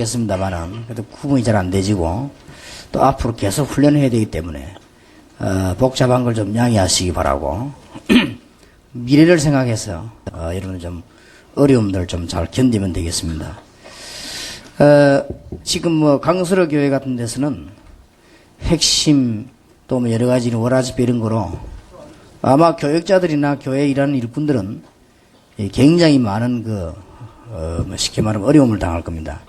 겠습니다만은 그래도 구분이 잘 안 되지고 또 앞으로 계속 훈련해야 되기 때문에 복잡한 걸 좀 양해하시기 바라고 미래를 생각해서 여러분 좀 어려움들 좀 잘 견디면 되겠습니다. 지금 뭐 강서로 교회 같은 데서는 핵심 또 뭐 여러 가지 워라집배 이런 거로 아마 교역자들이나 교회에 일하는 일꾼들은 굉장히 많은 쉽게 말하면 어려움을 당할 겁니다.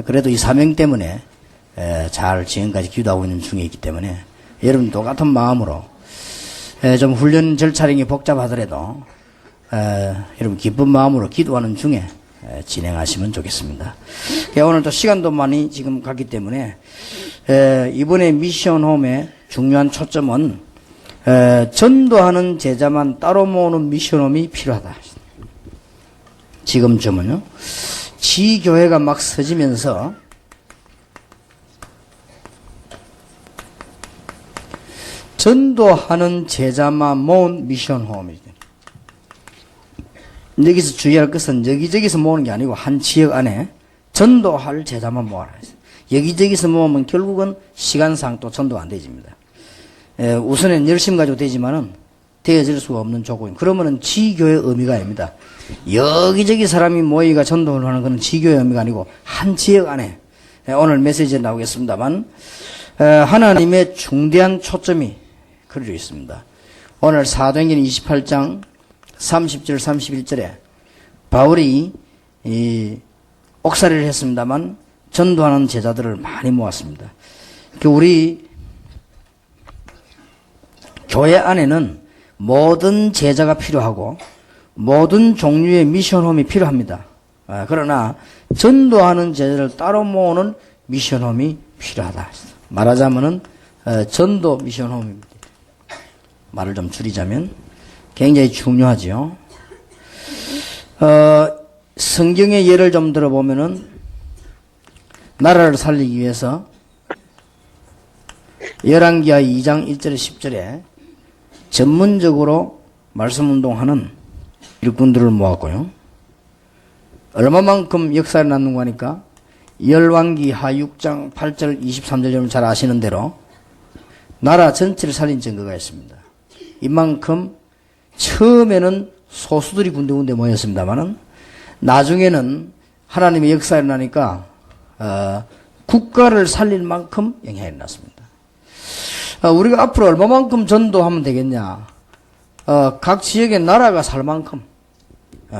그래도 이 사명 때문에 잘 지금까지 기도하고 있는 중에 있기 때문에 여러분 똑같은 마음으로 좀 훈련 절차량이 복잡하더라도 여러분 기쁜 마음으로 기도하는 중에 진행하시면 좋겠습니다. 오늘 또 시간도 많이 지금 갔기 때문에 이번에 미션홈의 중요한 초점은 전도하는 제자만 따로 모으는 미션홈이 필요하다. 지금쯤은요. 지교회가 막 서지면서 전도하는 제자만 모은 미션홈이죠. 여기서 주의할 것은 여기저기서 모으는 게 아니고 한 지역 안에 전도할 제자만 모아라. 여기저기서 모으면 결국은 시간상 또 전도가 안 되집니다. 우선은 열심 가지고 되지만은 되어질 수가 없는 조건. 그러면은 지교의 의미가 아닙니다. 여기저기 사람이 모이가 전도를 하는 것은 지교의 의미가 아니고 한 지역 안에 오늘 메시지에 나오겠습니다만 하나님의 중대한 초점이 그려져 있습니다. 오늘 사도행전 28장 30절 31절에 바울이 옥살이를 했습니다만 전도하는 제자들을 많이 모았습니다. 우리 교회 안에는 모든 제자가 필요하고 모든 종류의 미션홈이 필요합니다. 그러나 전도하는 제자를 따로 모으는 미션홈이 필요하다. 말하자면은 전도 미션홈입니다. 말을 좀 줄이자면 굉장히 중요하지요. 성경의 예를 좀 들어보면은 나라를 살리기 위해서 열왕기하 2장 1절에 10절에 전문적으로 말씀 운동하는 일꾼들을 모았고요. 얼마만큼 역사를 낳는가 하니까 열왕기하 6장 8절 23절 여러분 잘 아시는 대로 나라 전체를 살린 증거가 있습니다. 이만큼 처음에는 소수들이 군데군데 모였습니다만은 나중에는 하나님의 역사를 나니까 국가를 살릴 만큼 영향이 났습니다. 우리가 앞으로 얼마만큼 전도하면 되겠냐? 각 지역의 나라가 살 만큼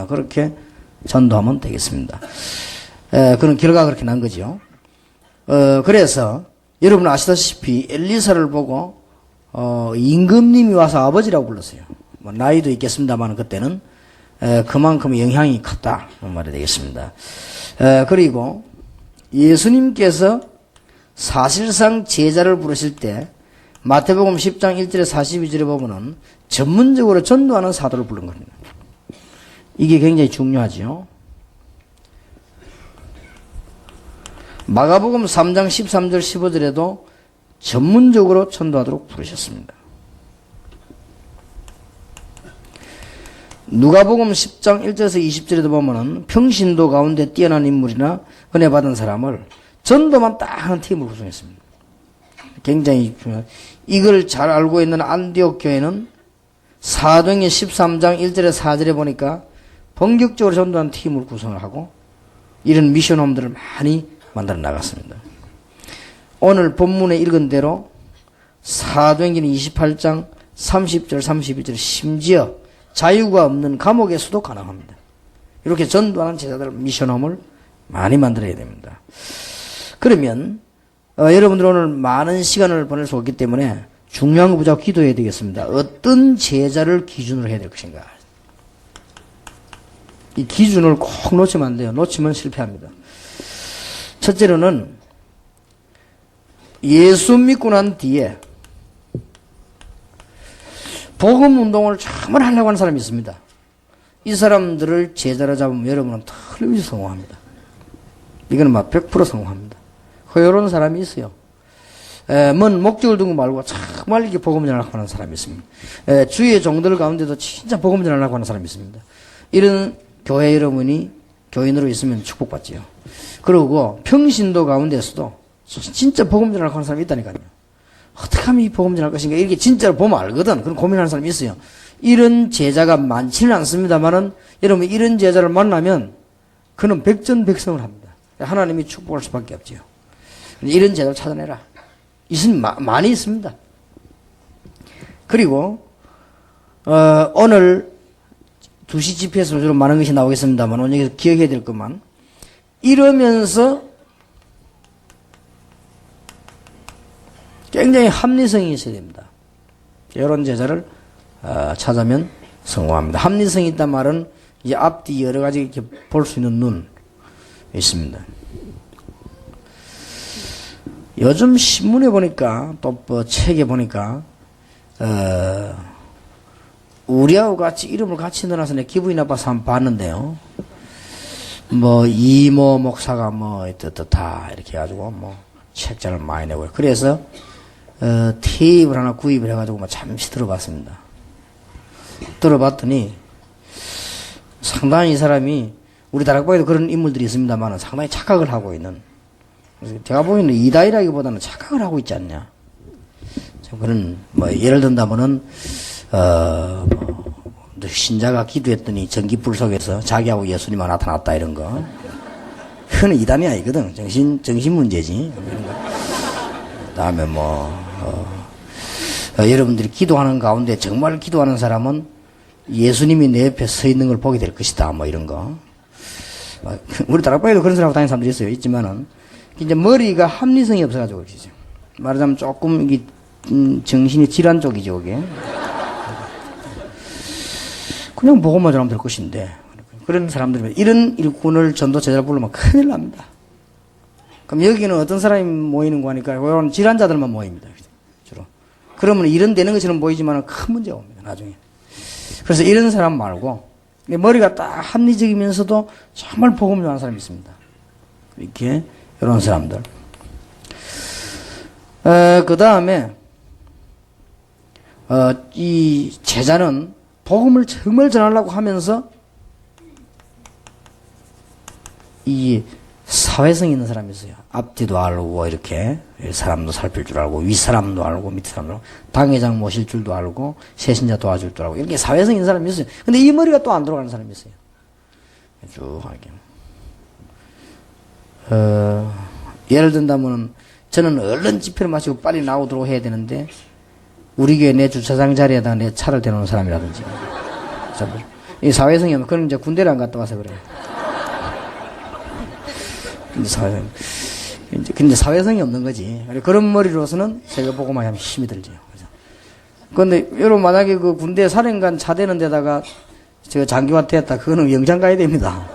그렇게 전도하면 되겠습니다. 그런 결과가 그렇게 난 거죠. 그래서 여러분 아시다시피 엘리사를 보고 임금님이 와서 아버지라고 불렀어요. 뭐 나이도 있겠습니다만 그때는 그만큼 영향이 컸다 말이 되겠습니다. 그리고 예수님께서 사실상 제자를 부르실 때 마태복음 10장 1절에 42절에 보면은 전문적으로 전도하는 사도를 부른 겁니다. 이게 굉장히 중요하죠. 마가복음 3장 13절 15절에도 전문적으로 전도하도록 부르셨습니다. 누가복음 10장 1절에서 20절에도 보면은 평신도 가운데 뛰어난 인물이나 은혜 받은 사람을 전도만 딱 하는 팀을 구성했습니다. 굉장히 중요한. 이걸 잘 알고 있는 안디옥 교회는 사도행전 13장 1절에 4절에 보니까 본격적으로 전도하는 팀을 구성을 하고 이런 미션홈들을 많이 만들어 나갔습니다. 오늘 본문에 읽은 대로 사도행전 28장 30절 31절 심지어 자유가 없는 감옥에서도 가능합니다. 이렇게 전도하는 제자들 미션홈을 많이 만들어야 됩니다. 그러면 여러분들 오늘 많은 시간을 보낼 수 없기 때문에 중요한 거 무조건 기도해야 되겠습니다. 어떤 제자를 기준으로 해야 될 것인가. 이 기준을 꼭 놓치면 안 돼요. 놓치면 실패합니다. 첫째로는 예수 믿고 난 뒤에 복음 운동을 정말 하려고 하는 사람이 있습니다. 이 사람들을 제자로 잡으면 여러분은 틀림없이 성공합니다. 이거는 막 100% 성공합니다. 이런 사람이 있어요. 뭔 목적을 두고 말고 정말 이렇게 복음 전하려고 하는 사람이 있습니다. 주의 종들 가운데도 진짜 복음 전하려고 하는 사람이 있습니다. 이런 교회 여러분이 교인으로 있으면 축복받지요. 그리고 평신도 가운데서도 진짜 복음 전하려고 하는 사람이 있다니까요. 어떻게 하면 이 복음 전할 것인가 이렇게 진짜로 보면 알거든. 그런 고민하는 사람이 있어요. 이런 제자가 많지는 않습니다만은 여러분 이런 제자를 만나면 그는 백전백승을 합니다. 하나님이 축복할 수밖에 없지요. 이런 제자를 찾아내라. 많이 있습니다. 그리고 오늘 2시 집회에서 주로 많은 것이 나오겠습니다만 오늘 여기서 기억해야 될 것만 이러면서 굉장히 합리성이 있어야 됩니다. 이런 제자를 찾으면 성공합니다. 합리성이 있단 말은 이제 앞뒤 여러 가지 이렇게 볼 수 있는 눈 있습니다. 요즘 신문에 보니까 또 뭐 책에 보니까 우리하고 같이 이름을 같이 넣어놔서 내 기분이 나빠서 한번 봤는데요. 뭐 이모 목사가 뭐 다 이렇게 해가지고 뭐 책자를 많이 내고 그래서 테이프를 하나 구입을 해가지고 뭐 잠시 들어봤습니다. 들어봤더니 상당히 이 사람이 우리 다락방에도 그런 인물들이 있습니다만 상당히 착각을 하고 있는 제가 보기에는 이다이라기보다는 착각을 하고 있지 않냐. 그런 뭐 예를 든다면은 신자가 기도했더니 전기불 속에서 자기하고 예수님만 나타났다 이런 거. 그건 이단이 아니거든. 정신 문제지. 그다음에 여러분들이 기도하는 가운데 정말 기도하는 사람은 예수님이 내 옆에 서 있는 걸 보게 될 것이다. 뭐 이런 거. 우리 다락방에도 그런 사람하고 다니는 사람들이 있어요. 있지만은 이제 머리가 합리성이 없어가지고 그러시죠. 말하자면 조금 이게 정신이 질환 쪽이죠, 그게. 그냥 보고만 잘하면 될 것인데 그런 사람들이 이런 일꾼을 전도 제자를 부르면 큰일 납니다. 그럼 여기는 어떤 사람이 모이는 거니까 이런 질환자들만 모입니다. 주로. 그러면 이런 되는 것처럼 보이지만 큰 문제가 옵니다. 나중에. 그래서 이런 사람 말고 머리가 딱 합리적이면서도 정말 복음 좋아하는 사람이 있습니다. 이렇게 이런 사람들. 그 다음에 이 제자는 복음을 정말 전하려고 하면서 이 사회성 있는 사람이 있어요. 앞뒤도 알고 이렇게 사람도 살필 줄 알고 윗사람도 알고 밑사람도 알고 당회장 모실 줄도 알고 세신자 도와줄 줄 알고 이렇게 사회성 있는 사람이 있어요. 근데 이 머리가 또 안 들어가는 사람이 있어요. 쭉 하게. 예를 든다면 저는 얼른 집회를 마치고 빨리 나오도록 해야 되는데 우리 교회 내 주차장 자리에다 내 차를 대놓는 사람이라든지. 이 사회성이 없는, 그건 이제 군대를 안 갔다 와서 그래요. 근데 사회성이 없는 거지. 그런 머리로서는 세계보고만 하면 힘이 들죠. 그런데 여러분 만약에 그 군대 사령관 차 대는 데다가 저 장교가 됐다. 그거는 영창 가야 됩니다.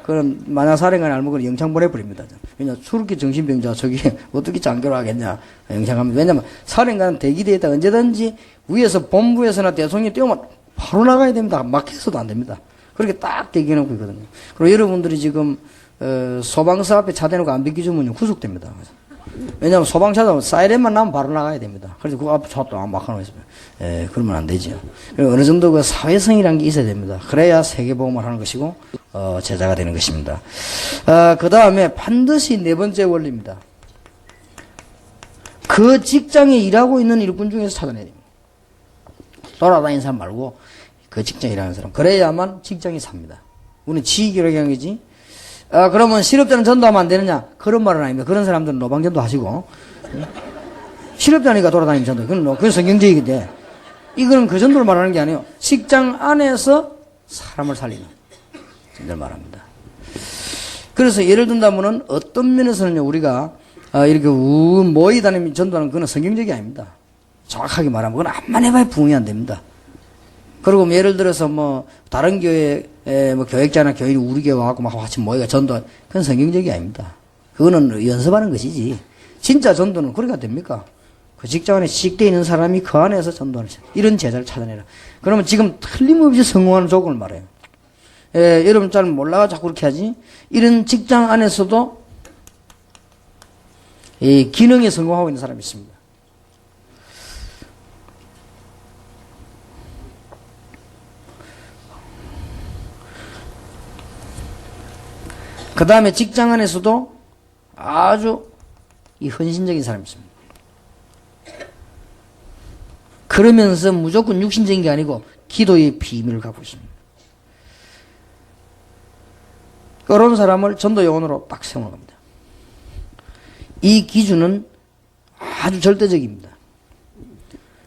그럼 만약 사령관이 알면 그건 영창 보내버립니다. 왜냐 수르기 정신병자 저기 어떻게 장교를 하겠냐. 영창 가면. 왜냐면 사령관은 대기대에 있다 언제든지 위에서 본부에서나 대통령이 뛰어오면 바로 나가야 됩니다. 막혀서도 안 됩니다. 그렇게 딱 대기해놓고 있거든요. 그리고 여러분들이 지금 소방서 앞에 차 대놓고 안 비켜주면 구속됩니다. 왜냐하면 소방차도 사이렌만 나면 바로 나가야 됩니다. 그래서 그 앞에 차도 안 막아놓고 있어요. 그러면 안 되죠. 어느 정도 그 사회성이라는 게 있어야 됩니다. 그래야 세계보험을 하는 것이고 제자가 되는 것입니다. 그 다음에 반드시 네 번째 원리입니다. 그 직장에 일하고 있는 일꾼 중에서 찾아내야 됩니다. 돌아다니는 사람 말고 그 직장에 일하는 사람. 그래야만 직장이 삽니다. 우리는 지휘교육이 한 거지. 그러면 실업자는 전도하면 안 되느냐? 그런 말은 아닙니다. 그런 사람들은 노방전도 하시고. 실업자니까 돌아다니는 전도. 그건 성경적이긴데. 이거는 그 전도를 말하는 게 아니에요. 직장 안에서 사람을 살리는 전도를 말합니다. 그래서 예를 든다면은 어떤 면에서는요, 우리가 이렇게 모이 다니는 전도하는 그건 성경적이 아닙니다. 정확하게 말하면 그건 암만 해봐야 부응이 안 됩니다. 그리고 뭐 예를 들어서 뭐 다른 교회 뭐 교역자나 교인이 우리 교회 와갖고 막 같이 모여가 전도 그건 성경적이 아닙니다. 그거는 연습하는 것이지. 진짜 전도는 그래가 됩니까? 그 직장 안에 식대 있는 사람이 그 안에서 전도하는 이런 제자를 찾아내라. 그러면 지금 틀림없이 성공하는 조건을 말해요. 여러분 잘 몰라가 자꾸 그렇게 하지. 이런 직장 안에서도 이 기능에 성공하고 있는 사람이 있습니다. 그 다음에 직장 안에서도 아주 이 헌신적인 사람이 있습니다. 그러면서 무조건 육신적인 게 아니고 기도의 비밀을 갖고 있습니다. 그런 사람을 전도 요원으로 딱 세우는 겁니다. 이 기준은 아주 절대적입니다.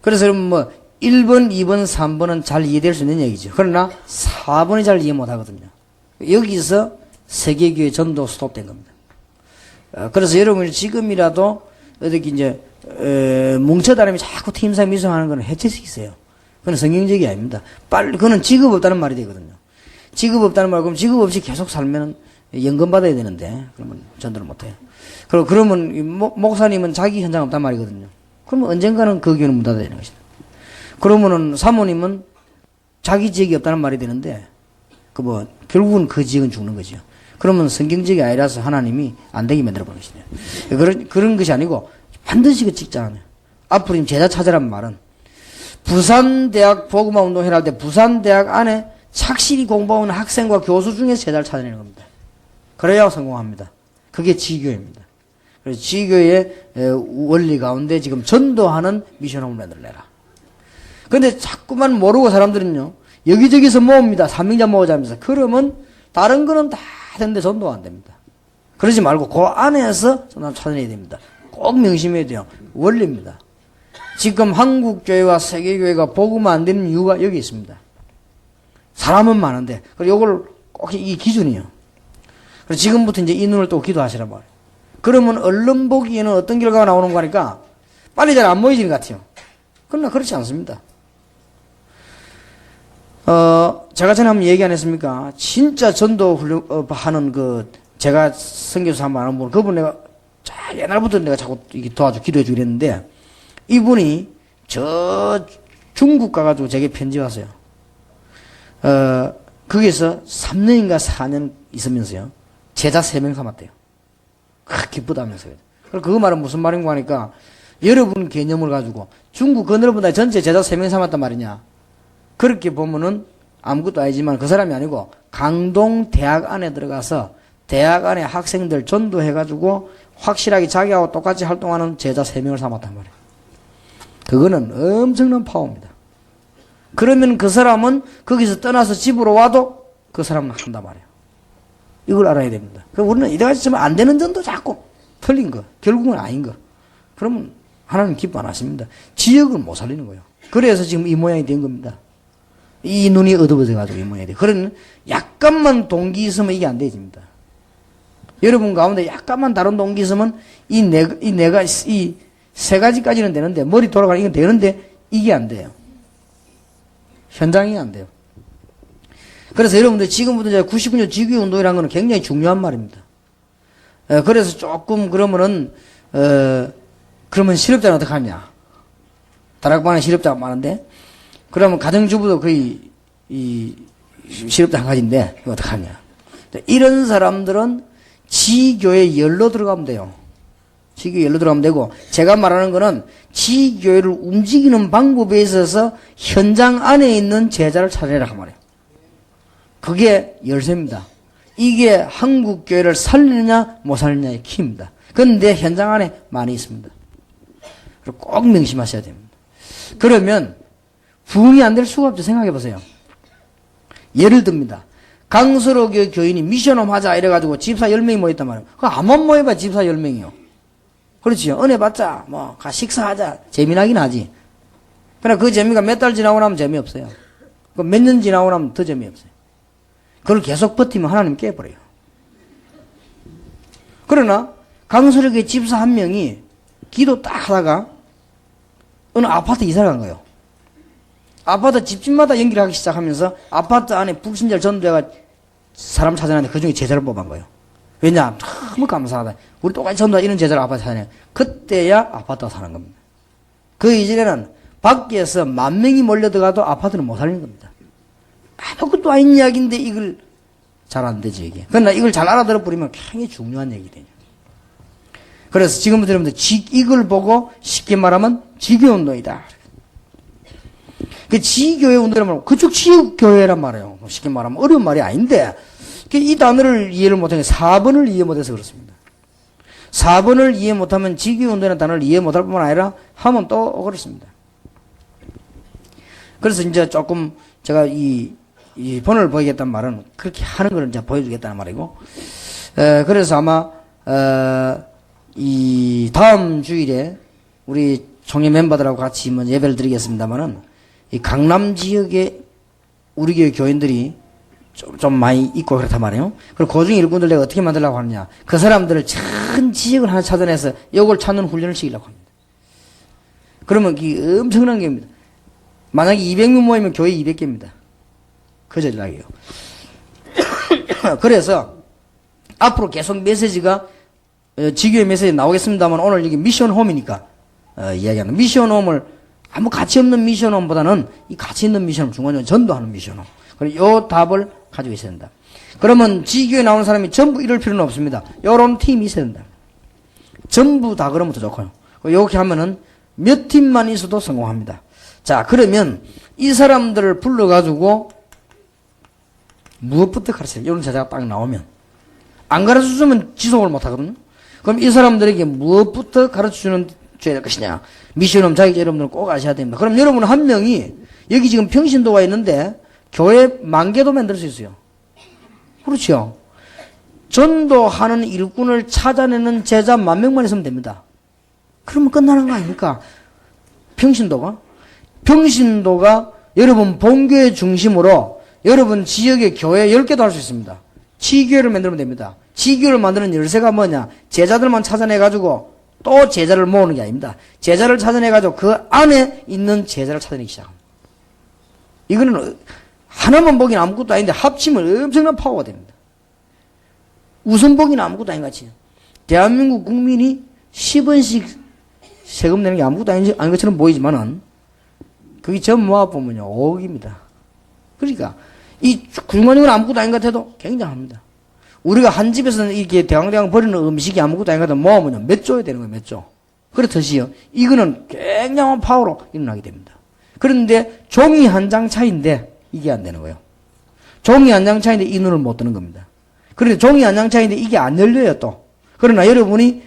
그래서 여러분 뭐 1번, 2번, 3번은 잘 이해될 수 있는 얘기죠. 그러나 4번이 잘 이해 못 하거든요. 여기서 세계교회 전도 스톱된 겁니다. 그래서 여러분이 지금이라도 어떻게 이제 뭉쳐다니면 자꾸 팀사 미성하는 건 해체식 있어요. 그건 성경적이 아닙니다. 빨리 그거는 직업 없다는 말이 되거든요. 직업 없다는 말, 그럼 직업 없이 계속 살면 연금 받아야 되는데 그러면 전도를 못 해요. 그러면 목사님은 자기 현장 없단 말이거든요. 그러면 언젠가는 그 교회는 문 닫아야 되는 것이다. 그러면은 사모님은 자기 지역이 없다는 말이 되는데 결국은 그 지역은 죽는 거죠. 그러면 성경적이 아니라서 하나님이 안 되게 만들어 버린 것이죠. 그런 것이 아니고 반드시 그 직장 안에 앞으로 지금 제자 찾으라는 말은 부산대학 복음화 운동회를 할 때 부산대학 안에 착실히 공부하는 학생과 교수 중에 제자를 찾아내는 겁니다. 그래야 성공합니다. 그게 지교회입니다. 그래서 지교회의 원리 가운데 지금 전도하는 미션홈을 만들어내라. 근데 자꾸만 모르고 사람들은요, 여기저기서 모읍니다. 삼명자 모으자 하면서. 그러면 다른 거는 다 되는데 전도가 안 됩니다. 그러지 말고 그 안에서 찾아내야 됩니다. 꼭 명심해야 돼요. 원리입니다. 지금 한국교회와 세계교회가 복음 안 되는 이유가 여기 있습니다. 사람은 많은데, 그리고 이걸 꼭 이 기준이에요. 그래서 지금부터 이제 이 눈을 또 기도하시란 말이에요. 그러면 언론 보기에는 어떤 결과가 나오는 거니까 빨리 잘 안 모이지는 것 같아요. 그러나 그렇지 않습니다. 제가 전에 한번 얘기 안 했습니까? 진짜 전도 하는 제가 선교사 한번 아는 분, 그분 내가 옛날부터 내가 자꾸 도와주고 기도해 주기로 했는데, 이분이 저 중국 가가지고 제게 편지 왔어요. 거기서 3년인가 4년 있으면서요, 제자 3명 삼았대요. 기쁘다면서요. 그 말은 무슨 말인가 하니까, 여러분 개념을 가지고 중국 그 넓은 나라 전체 제자 3명 삼았단 말이냐. 그렇게 보면은 아무것도 아니지만 그 사람이 아니고 강동 대학 안에 들어가서 대학 안에 학생들 전도해가지고 확실하게 자기하고 똑같이 활동하는 제자 3명을 삼았단 말이에요. 그거는 엄청난 파워입니다. 그러면 그 사람은 거기서 떠나서 집으로 와도 그 사람은 한단 말이에요. 이걸 알아야 됩니다. 우리는 이래가지고 안 되는 전도 자꾸 틀린 거, 결국은 아닌 거. 그러면 하나님 기뻐 안 하십니다. 지역을 못 살리는 거예요. 그래서 지금 이 모양이 된 겁니다. 이 눈이 어두워져가지고 이 모양이 돼. 그러면 약간만 동기 있으면 이게 안 되집니다. 여러분 가운데 약간만 다른 동기 있으면 이 세 가지까지는 되는데, 머리 돌아가는 이건 되는데, 이게 안 돼요. 현장이 안 돼요. 그래서 여러분들 지금부터 이제 99년 지교회 운동이라는 거는 굉장히 중요한 말입니다. 그래서 조금 그러면은, 그러면 실업자는 어떡하냐. 다락방에 실업자가 많은데, 그러면 가정주부도 거의 실업자 한 가지인데, 이거 어떡하냐. 이런 사람들은 지교회 열로 들어가면 돼요. 지교회 열로 들어가면 되고, 제가 말하는 거는 지교회를 움직이는 방법에 있어서 현장 안에 있는 제자를 찾아내라 그 말이에요. 그게 열쇠입니다. 이게 한국교회를 살리느냐 못 살리느냐의 키입니다. 그런데 현장 안에 많이 있습니다. 그리고 꼭 명심하셔야 됩니다. 그러면 부흥이 안 될 수가 없죠. 생각해 보세요. 예를 듭니다. 강서로 교인이 미션홈 하자 이래가지고 집사 10명이 모였단 말이에요. 그거 아무만 모여봐 집사 10명이요. 그렇지요. 은혜 받자. 식사하자. 재미나긴 하지. 그러나 그 재미가 몇 달 지나고 나면 재미없어요. 몇 년 지나고 나면 더 재미없어요. 그걸 계속 버티면 하나님 깨버려요. 그러나 강서로교회 집사 한 명이 기도 딱 하다가 어느 아파트 이사를 간 거예요. 아파트 집집마다 연결하기 시작하면서 아파트 안에 북신절 전도회가 사람 찾아놨는데 그중에 제자를 뽑은 거예요. 왜냐? 너무 감사하다. 우리 똑같이 전도하 이런 제자를 아파트 찾아내. 그때야 아파트가 사는 겁니다. 그 이전에는 밖에서 10,000명이 몰려들어가도 아파트는 못 살리는 겁니다. 아무것도 아닌 이야기인데 이걸 잘 안 되지, 이게. 그러나 이걸 잘 알아들어 버리면 굉장히 중요한 얘기 되죠. 그래서 지금부터 여러분들 이걸 보고 쉽게 말하면 지교운동이다. 그 지교회 운동이라면 그쪽 지교회란 말이에요. 쉽게 말하면 어려운 말이 아닌데 이 단어를 이해를 못하는 게 4번을 이해 못해서 그렇습니다. 4번을 이해 못하면 직위운동이라는 단어를 이해 못할 뿐만 아니라 하면 또 그렇습니다. 그래서 이제 조금 제가 이 본을 보이겠다는 말은 그렇게 하는 걸 이제 보여주겠다는 말이고, 그래서 아마, 이 다음 주일에 우리 총회 멤버들하고 같이 예배를 드리겠습니다만은, 이 강남 지역에 우리 교회 교인들이 좀 많이 있고 그렇단 말이에요. 그리고 그 중에 일꾼들 내가 어떻게 만들려고 하느냐. 그 사람들을 큰 지역을 하나 찾아내서 이걸 찾는 훈련을 시키려고 합니다. 그러면 이게 엄청난 게입니다. 만약에 200명 모이면 교회 200개입니다. 그 전략이에요. 그래서 앞으로 계속 메시지가 지교의 메시지 나오겠습니다만 오늘 이게 미션홈이니까 이야기하는 미션홈을 아무 가치 없는 미션홈보다는 이 가치 있는 미션홈 중간에 전도하는 미션홈. 그리고 요 답을 가지고 있어야 된다. 그러면 지교에 나오는 사람이 전부 이럴 필요는 없습니다. 요런 팀이 있어야 된다. 전부 다 그러면 더 좋고요. 이렇게 하면은 몇 팀만 있어도 성공합니다. 자, 그러면 이 사람들을 불러가지고 무엇부터 가르쳐요? 이런 제자가 딱 나오면. 안 가르쳐주면 지속을 못 하거든요. 그럼 이 사람들에게 무엇부터 가르쳐줘야 될 것이냐? 미션홈 자기 여러분들은 꼭 아셔야 됩니다. 그럼 여러분 한 명이 여기 지금 평신도가 있는데 교회 10,000개도 만들 수 있어요. 그렇죠? 전도하는 일꾼을 찾아내는 제자 10,000명만 있으면 됩니다. 그러면 끝나는 거 아닙니까? 평신도가 여러분 본교회 중심으로 여러분 지역의 교회 10개도 할 수 있습니다. 지교회를 만들면 됩니다. 지교회를 만드는 열쇠가 뭐냐? 제자들만 찾아내가지고 또 제자를 모으는 게 아닙니다. 제자를 찾아내가지고 그 안에 있는 제자를 찾아내기 시작합니다. 이거는 하나만 보기는 아무것도 아닌데 합치면 엄청난 파워가 됩니다. 우선 보기는 아무것도 아닌 것 같이. 대한민국 국민이 10원씩 세금 내는 게 아무것도 아닌 것처럼 보이지만은 그게 전부 모아보면요 5억입니다. 그러니까 이 중간중간 아무것도 아닌 것 같아도 굉장합니다. 우리가 한 집에서는 이렇게 대왕대왕 버리는 음식이 아무것도 아닌 것 같아도 모아보면 몇 조에 되는 거예요. 몇 조. 그렇듯이요. 이거는 굉장한 파워로 일어나게 됩니다. 그런데 종이 한 장 차이인데 이게 안 되는 거예요. 종이 한 장 차이인데 이 눈을 못 뜨는 겁니다. 그런데 종이 한 장 차이인데 이게 안 열려요 또. 그러나 여러분이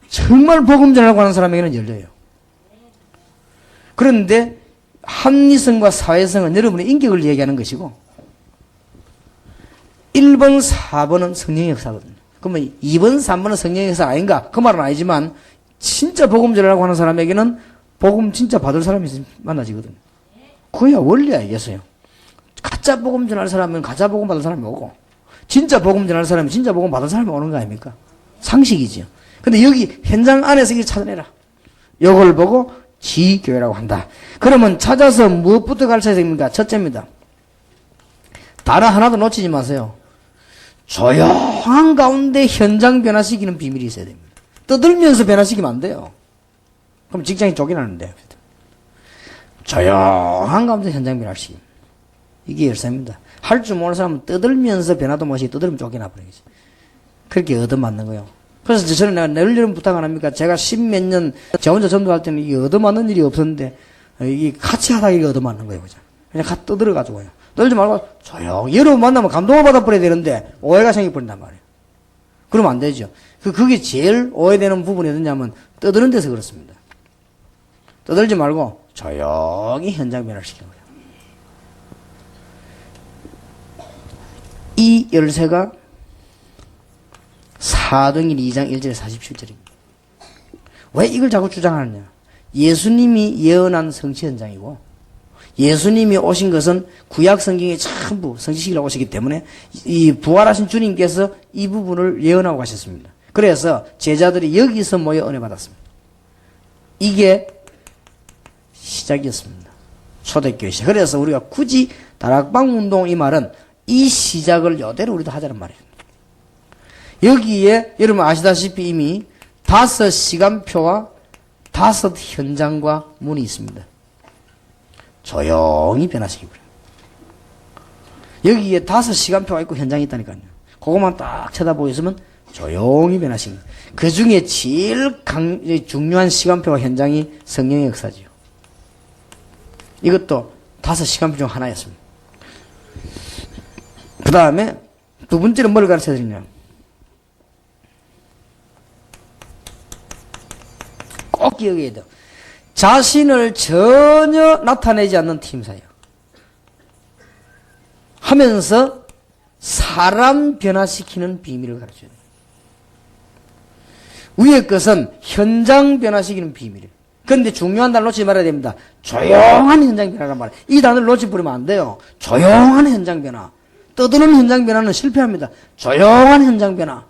정말 복음 전하려고 하는 사람에게는 열려요. 그런데 합리성과 사회성은 여러분의 인격을 얘기하는 것이고 1번, 4번은 성령의 역사거든요. 그러면 2번, 3번은 성령의 역사 아닌가? 그 말은 아니지만 진짜 복음 전하려고 하는 사람에게는 복음 진짜 받을 사람이 만나지거든요. 그야 원리야 이겠어요. 가짜 복음 전할 사람은 가짜 복음 받을 사람이 오고 진짜 복음 전할 사람은 진짜 복음 받을 사람이 오는 거 아닙니까? 상식이지요. 근데 여기 현장 안에서 이걸 찾아내라. 이걸 보고 지교회라고 한다. 그러면 찾아서 무엇부터 가르쳐야 됩니까? 첫째입니다. 단어 하나도 놓치지 마세요. 조용한 가운데 현장 변화시키는 비밀이 있어야 됩니다. 떠들면서 변화시키면 안 돼요. 그럼 직장이 쫓겨나는데. 조용한 가운데 현장 변화시키기. 이게 열쇠입니다. 할 줄 모르는 사람은 떠들면서 변화도 못이 떠들면 쫓겨나 버리겠지. 그렇게 얻어맞는 거예요. 그래서 저는 내가 늘 이런 부탁 안 합니까? 제가 10몇 년, 저 혼자 전도할 때는 이게 얻어맞는 일이 없었는데, 이게 같이 하다가 이게 얻어맞는 거예요. 그죠? 그냥 같이 떠들어가지고요. 떨지 말고 조용히. 여러분 만나면 감동을 받아버려야 되는데, 오해가 생겨버린단 말이에요. 그러면 안 되죠. 그게 제일 오해되는 부분이 어디냐면, 떠드는 데서 그렇습니다. 떠들지 말고, 조용히 현장 변화를 시키는 거예요. 이 열쇠가 사도행전 2장 1절에 47절입니다. 왜 이걸 자꾸 주장하느냐? 예수님이 예언한 성취 현장이고 예수님이 오신 것은 구약 성경에 전부 성취시키려고 오시기 때문에 이 부활하신 주님께서 이 부분을 예언하고 가셨습니다. 그래서 제자들이 여기서 모여 은혜 받았습니다. 이게 시작이었습니다. 초대교회 시작. 그래서 우리가 굳이 다락방 운동 이 말은 이 시작을 이대로 우리도 하자는 말이에요. 여기에 여러분 아시다시피 이미 5시간표와 5 현장과 문이 있습니다. 조용히 변화시키고요. 여기에 5시간표가 있고 현장이 있다니까요. 그것만 딱 쳐다보였으면 조용히 변화시킵니다. 그 중에 제일 중요한 시간표와 현장이 성령의 역사지요. 이것도 5시간표 중 하나였습니다. 그 다음에 두 번째는 뭘 가르쳐 드리냐. 꼭 기억해야 돼요. 자신을 전혀 나타내지 않는 팀사예요. 하면서 사람 변화시키는 비밀을 가르쳐줘요. 위의 것은 현장 변화시키는 비밀이에요. 그런데 중요한 단어 놓치지 말아야 됩니다. 조용한 현장 변화란 말이에요. 이 단어를 놓치버리면 안 돼요. 조용한 현장 변화. 떠드는 현장 변화는 실패합니다. 조용한 현장 변화.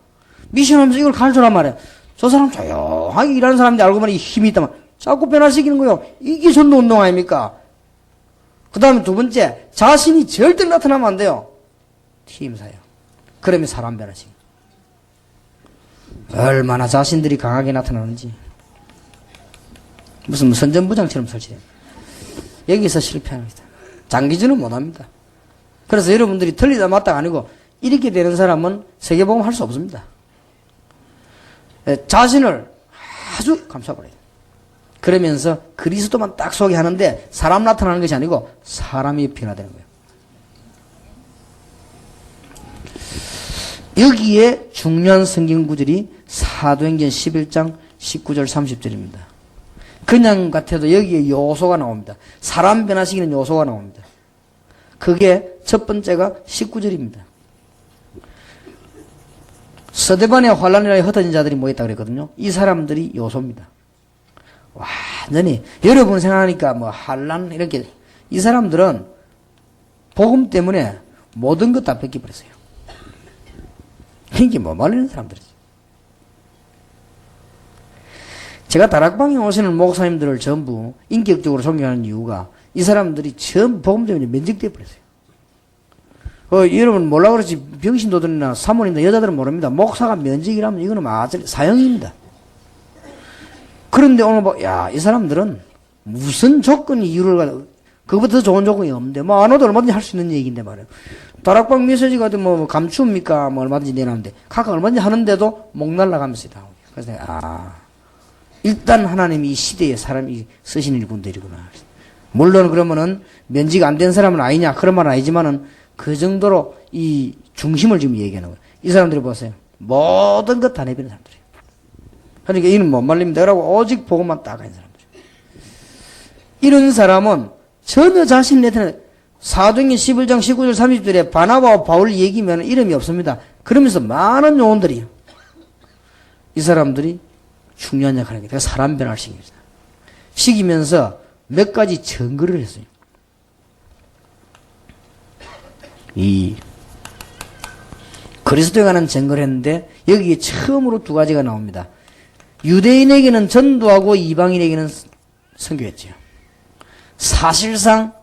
미션하면서 이걸 가르쳐란 말이에요. 저 사람 조용하게 일하는 사람인데 알고 보니 힘이 있다만 자꾸 변화시키는 거예요. 이게 전도운동 아닙니까? 그 다음에 두 번째, 자신이 절대 나타나면 안 돼요. 팀사예요. 그러면 사람 변화시키. 얼마나 자신들이 강하게 나타나는지. 무슨 선전부장처럼 설치돼요. 여기서 실패합니다. 장기전은 못합니다. 그래서 여러분들이 틀리다 맞다가 아니고 이렇게 되는 사람은 세계복음 할 수 없습니다. 자신을 아주 감춰버려요. 그러면서 그리스도만 딱 소개하는데 사람 나타나는 것이 아니고 사람이 변화되는 거예요. 여기에 중요한 성경 구절이 사도행전 11장 19절 30절입니다. 그냥 같아도 여기에 요소가 나옵니다. 사람 변화시키는 요소가 나옵니다. 그게 첫 번째가 19절입니다. 서대반의 환란이라 흩어진 자들이 모였다 그랬거든요. 이 사람들이 요소입니다. 완전히 여러분 생각하니까 뭐 환란 이렇게 이 사람들은 복음 때문에 모든 것 다 뺏겨버렸어요. 이게 뭐 말리는 사람들이지. 제가 다락방에 오시는 목사님들을 전부 인격적으로 존경하는 이유가 이 사람들이 전부 복음 때문에 면직되어 버렸어요. 여러분 몰라 그렇지 병신도들이나 사모님들 여자들은 모릅니다. 목사가 면직이라면 이거는 아주 사형입니다. 그런데 오늘 이 사람들은 무슨 조건이 이유를 가지고 그것보다 더 좋은 조건이 없는데 안 와도 얼마든지 할 수 있는 얘기인데 말이에요. 다락방 메시지가 뭐 감추입니까? 뭐 얼마든지 내놨는데 각각 얼마든지 하는데도 목 날라가면서 나오고. 그래서 일단 하나님이 이 시대에 사람이 쓰시는 일꾼들이구나. 물론 그러면은 면직 안 된 사람은 아니냐 그런 말은 아니지만은 그 정도로 이 중심을 지금 얘기하는 거예요. 이 사람들이 보세요. 모든 것 다 내비는 사람들이에요. 그러니까 이는 못 말립니다. 그러고 오직 복음만 딱 하는 사람들이에요. 이런 사람은 전혀 자신 내태는 사도행전 11장 19절 30절에 바나바와 바울 얘기면 이름이 없습니다. 그러면서 많은 요원들이에요. 이 사람들이 중요한 역할을 하게 돼요. 사람 변화를 시키면서 몇 가지 증거를 했어요. 이 그리스도에 관한 증거를 했는데 여기에 처음으로 두 가지가 나옵니다. 유대인에게는 전도하고 이방인에게는 선교했지요. 사실상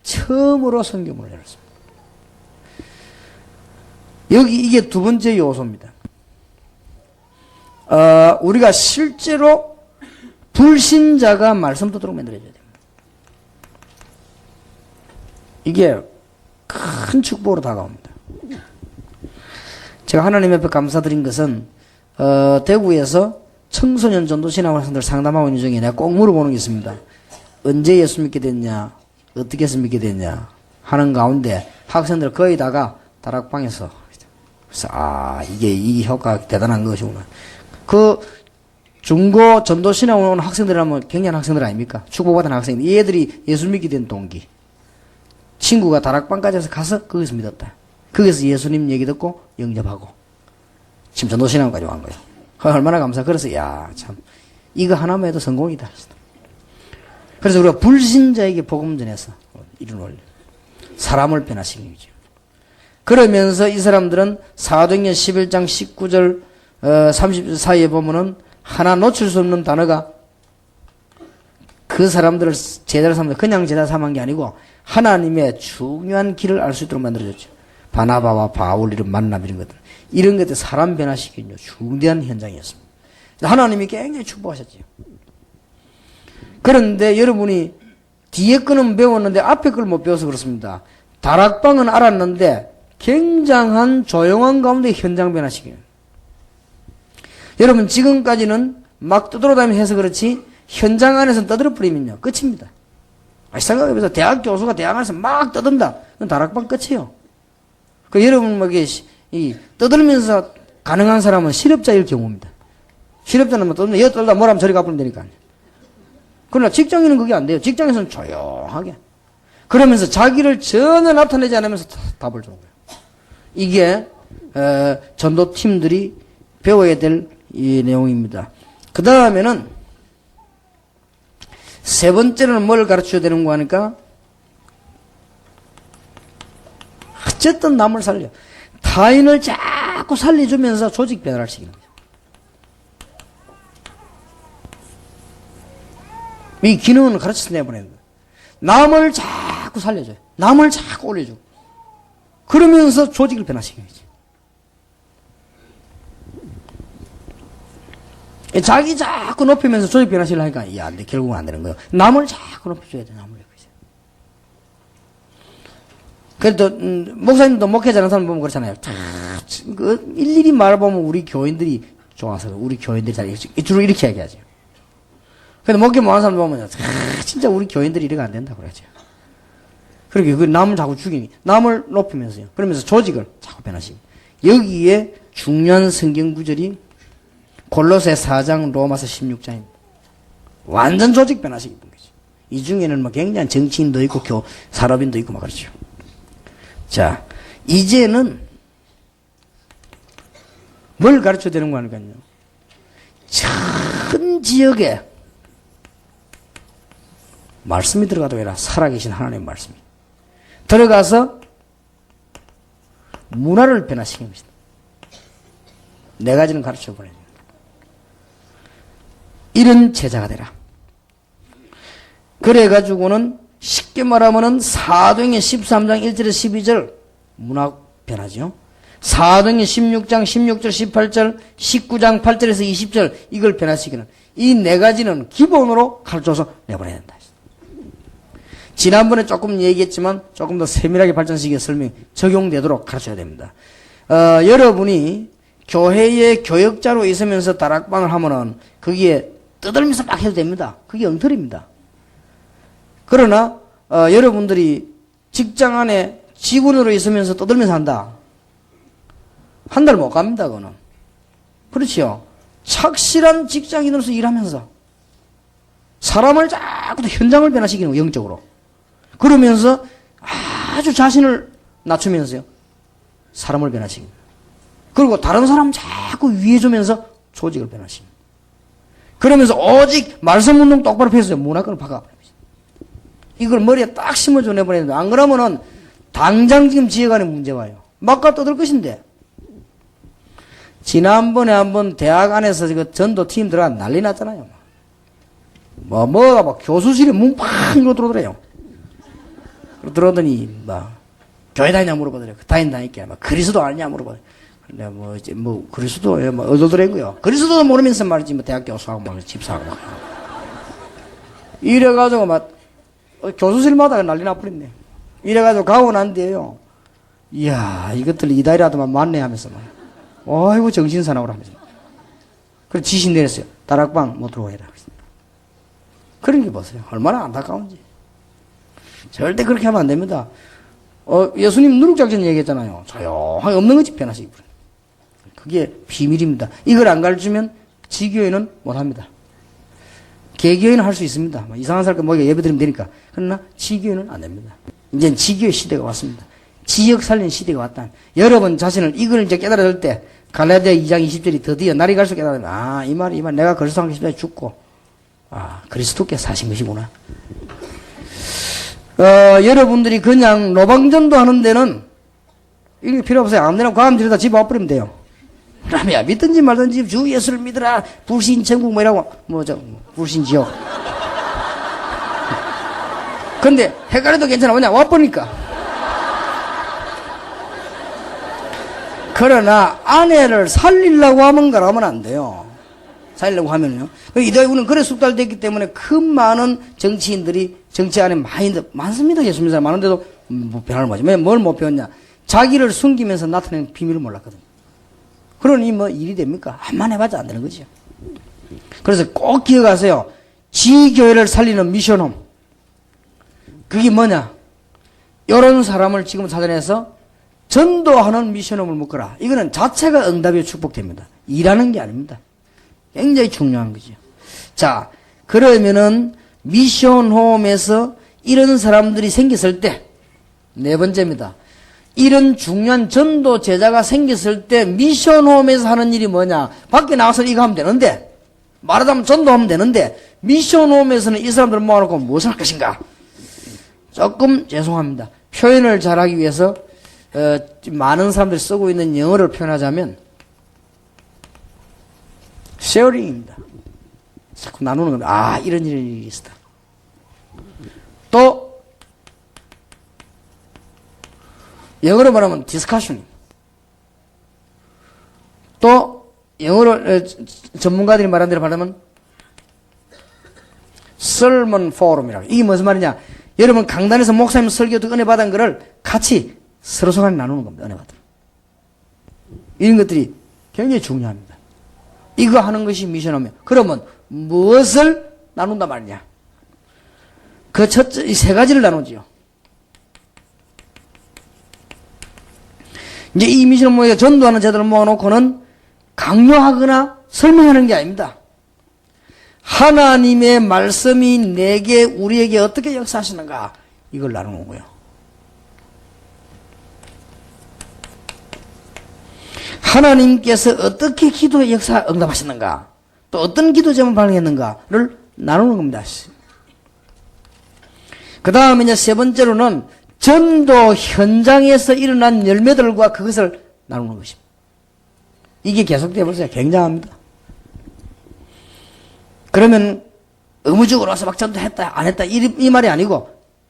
처음으로 선교문을 열었습니다. 여기 이게 두 번째 요소입니다. 우리가 실제로 불신자가 말씀 듣도록 만들어줘야 됩니다. 이게 큰 축복으로 다가옵니다. 제가 하나님 앞에 감사드린 것은 대구에서 청소년 전도신앙 학생들 상담하고 있는 중에 내가 꼭 물어보는 게 있습니다. 언제 예수 믿게 됐냐? 어떻게 해서 믿게 됐냐? 하는 가운데 학생들 거의 다가 다락방에서 그래서 이게 이 효과가 대단한 것이구나. 그 중고 전도신앙 오는 학생들이라면 굉장한 학생들 아닙니까? 축복받은 학생들. 이 애들이 예수 믿게 된 동기. 친구가 다락방까지 가서 거기서 믿었다. 거기서 예수님 얘기 듣고 영접하고 지금 전도신앙까지 온 거예요. 얼마나 감사. 그래서 참 이거 하나만 해도 성공이다. 그래서 우리가 불신자에게 복음 전해서 이런 원리 사람을 변화시키는 거죠. 그러면서 이 사람들은 사도행전 11장 19절 30절 사이에 보면은 하나 놓칠 수 없는 단어가 그 사람들을 제자로 삼는 그냥 제자 삼은 게 아니고 하나님의 중요한 길을 알 수 있도록 만들어졌죠. 바나바와 바울 이런 만남 이런 것들. 이런 것들 사람 변화시키는 중대한 현장이었습니다. 하나님이 굉장히 축복하셨죠. 그런데 여러분이 뒤에 거는 배웠는데 앞에 걸 못 배워서 그렇습니다. 다락방은 알았는데 굉장한 조용한 가운데 현장 변화시켜요. 여러분 지금까지는 막 떠들어다니면서 해서 그렇지 현장 안에서 떠들어버리면요 끝입니다. 생각해보세요. 대학 교수가 대학 안에서 막 떠든다. 그건 다락방 끝이에요. 그 여러분 뭐 이 떠들면서 가능한 사람은 실업자일 경우입니다. 실업자는 뭐 떠들면 여기 떨다 뭐라면 저리 가버리면 되니까. 그러나 직장인은 그게 안 돼요. 직장에서는 조용하게. 그러면서 자기를 전혀 나타내지 않으면서 답을 주는 거예요. 이게 전도팀들이 배워야 될 이 내용입니다. 그 다음에는 세 번째는 뭘 가르쳐야 되는 거 하니까 어쨌든 남을 살려. 타인을 자꾸 살려주면서 조직 변화를 시키는 거예요. 이 기능은 가르쳐서 내보내는 거예요. 남을 자꾸 살려줘요. 남을 자꾸 올려주고. 그러면서 조직을 변화시키는 거지. 자기 자꾸 높이면서 조직 변화시키려 하니까, 이게 안 돼. 결국은 안 되는 거예요. 남을 자꾸 높여줘야 돼. 남을 높여줘야 돼. 그래도, 목사님도 목회자라는 사람 보면 그렇잖아요. 일일이 말해보면 우리 교인들이 좋아서, 우리 교인들이 잘, 주로 이렇게 얘기하죠. 근데 목회 못하는 사람 보면, 진짜 우리 교인들이 이래가 안 된다고 그러죠. 그렇게 그 남을 자꾸 죽이니, 남을 높이면서요. 그러면서 조직을 자꾸 변화시키고. 여기에 중요한 성경 구절이 골로새 4장, 로마서 16장입니다. 완전 조직 변화시키는 거죠. 이 중에는 뭐 굉장히 정치인도 있고, 산업인도 있고 막 그렇죠. 자, 이제는 뭘 가르쳐야 되는 거 하니까요. 전 지역에 말씀이 들어가도 아니라 살아계신 하나님의 말씀이 들어가서 문화를 변화시키는 것이다. 네 가지는 가르쳐 보내야 됩니다. 이런 제자가 되라. 그래가지고는 쉽게 말하면은 사도행전 13장 1절에서 12절 문화 변화죠. 사도행전 16장 16절 18절 19장 8절에서 20절 이걸 변화시키는 이 네 가지는 기본으로 가르쳐서 내보내야 된다. 지난번에 조금 얘기했지만 조금 더 세밀하게 발전시켜 설명 적용되도록 가르쳐야 됩니다. 여러분이 교회의 교역자로 있으면서 다락방을 하면은 거기에 떠들면서 막 해도 됩니다. 그게 엉터리입니다. 그러나 여러분들이 직장 안에 직원으로 있으면서 떠들면서 한다. 한 달 못 갑니다. 그거는. 그렇지요. 착실한 직장인으로서 일하면서 사람을 자꾸 현장을 변화시키는 거예요. 영적으로. 그러면서 아주 자신을 낮추면서요. 사람을 변화시킵니다. 그리고 다른 사람 자꾸 위해주면서 조직을 변화시킵니다. 그러면서 오직 말씀 운동 똑바로 펴서 문화권을 박아버립니다. 이걸 머리에 딱 심어줘 내보내는데 안 그러면은 당장 지금 지혜관에 문제 와요. 막가 떠들 것인데. 지난번에 한번 대학 안에서 그 전도팀 들어가 난리 났잖아요. 뭐가 막 교수실에 문 팍 이러고 들어오더래요. 들어오더니 교회 다니냐 물어보더래요. 다닌다니까 그리스도 아니냐 물어보더래요. 근데 그리스도 어덜더래고요. 그리스도도 모르면서 말이지 대학 교수하고 막 집사하고 막 이래가지고 교수실마다 난리 나버렸네. 이래가지고 가고 난 뒤에요. 이야 이것들 이달이라도만 만네 하면서 아이고 정신사나우라 하면서 그래서 지시 내렸어요. 다락방 못 들어오해라. 그런 게 보세요. 얼마나 안타까운지. 절대 그렇게 하면 안 됩니다. 예수님 누룩작전 얘기했잖아요. 조용하게 없는 거지 변화시키고. 그게 비밀입니다. 이걸 안 가르치면 지교회는 못합니다. 개교회는 할 수 있습니다. 이상한 사람 뭐 예배 드리면 되니까. 그러나 지교회는 안 됩니다. 이제 지교회 시대가 왔습니다. 지역 살린 시대가 왔다. 여러분 자신을 이걸 이제 깨달아들 때 갈라디아 2장 20절이 드디어 날이 갈수록 깨달으면 이 말 내가 그리스도 한 시대에 죽고 그리스도께 사신 것이구나. 여러분들이 그냥 로방전도 하는 데는 이게 필요 없어요. 아무데나 과감 지르다 집 와버리면 돼요. 그러면 믿든지 말든지 주 예수를 믿으라. 불신 천국 이라고 불신 지옥. 근데 헷갈려도 괜찮아. 왜냐 와버리니까. 그러나 아내를 살리려고 하면 그러면 안 돼요. 살리려고 하면요. 이대우는 그래 숙달됐기 때문에 큰 많은 정치인들이 정치 안에 많습니다. 예수 믿는 사람 많은데도 변화를 못하지. 뭘 못 배웠냐. 자기를 숨기면서 나타내는 비밀을 몰랐거든요. 그러니 일이 됩니까? 한만 해봤자 안 되는 거죠. 그래서 꼭 기억하세요. 지교회를 살리는 미션홈. 그게 뭐냐? 이런 사람을 지금 찾아내서 전도하는 미션홈을 묶어라. 이거는 자체가 응답의 축복됩니다. 일하는 게 아닙니다. 굉장히 중요한 거죠. 자, 그러면은 미션홈에서 이런 사람들이 생겼을 때, 네 번째입니다. 이런 중요한 전도 제자가 생겼을 때 미션홈에서 하는 일이 뭐냐? 밖에 나가서 이거 하면 되는데, 말하자면 전도하면 되는데, 미션홈에서는 이 사람들을 모아놓고 무엇을 할 것인가? 조금 죄송합니다. 표현을 잘하기 위해서 많은 사람들이 쓰고 있는 영어를 표현하자면 쉐어링입니다. 자꾸 나누는 겁니다. 아, 이런 일이 있었다. 또 영어로 말하면 디스커션입니다. 또 영어로 전문가들이 말하는 대로 말하면 설먼 포럼이라고. 이게 무슨 말이냐? 여러분 강단에서 목사님 설교 듣고 은혜 받은 거를 같이 서로 나누는 겁니다. 은혜 받은. 이런 것들이 굉장히 중요합니다. 이거 하는 것이 미션하면. 그러면 무엇을 나눈단 말이냐? 그 첫째, 이 세 가지를 나누지요. 이제 이 미션은 뭐예요? 전도하는 자들을 모아놓고는 강요하거나 설명하는 게 아닙니다. 하나님의 말씀이 내게, 우리에게 어떻게 역사하시는가? 이걸 나누는 거예요. 하나님께서 어떻게 기도에 역사 응답하시는가? 또 어떤 기도 제목 발행했는가를 나누는 겁니다. 그 다음에 이제 세 번째로는 전도 현장에서 일어난 열매들과 그것을 나누는 것입니다. 이게 계속되어 보세요. 굉장합니다. 그러면 의무적으로 와서 막 전도했다, 안 했다, 이 말이 아니고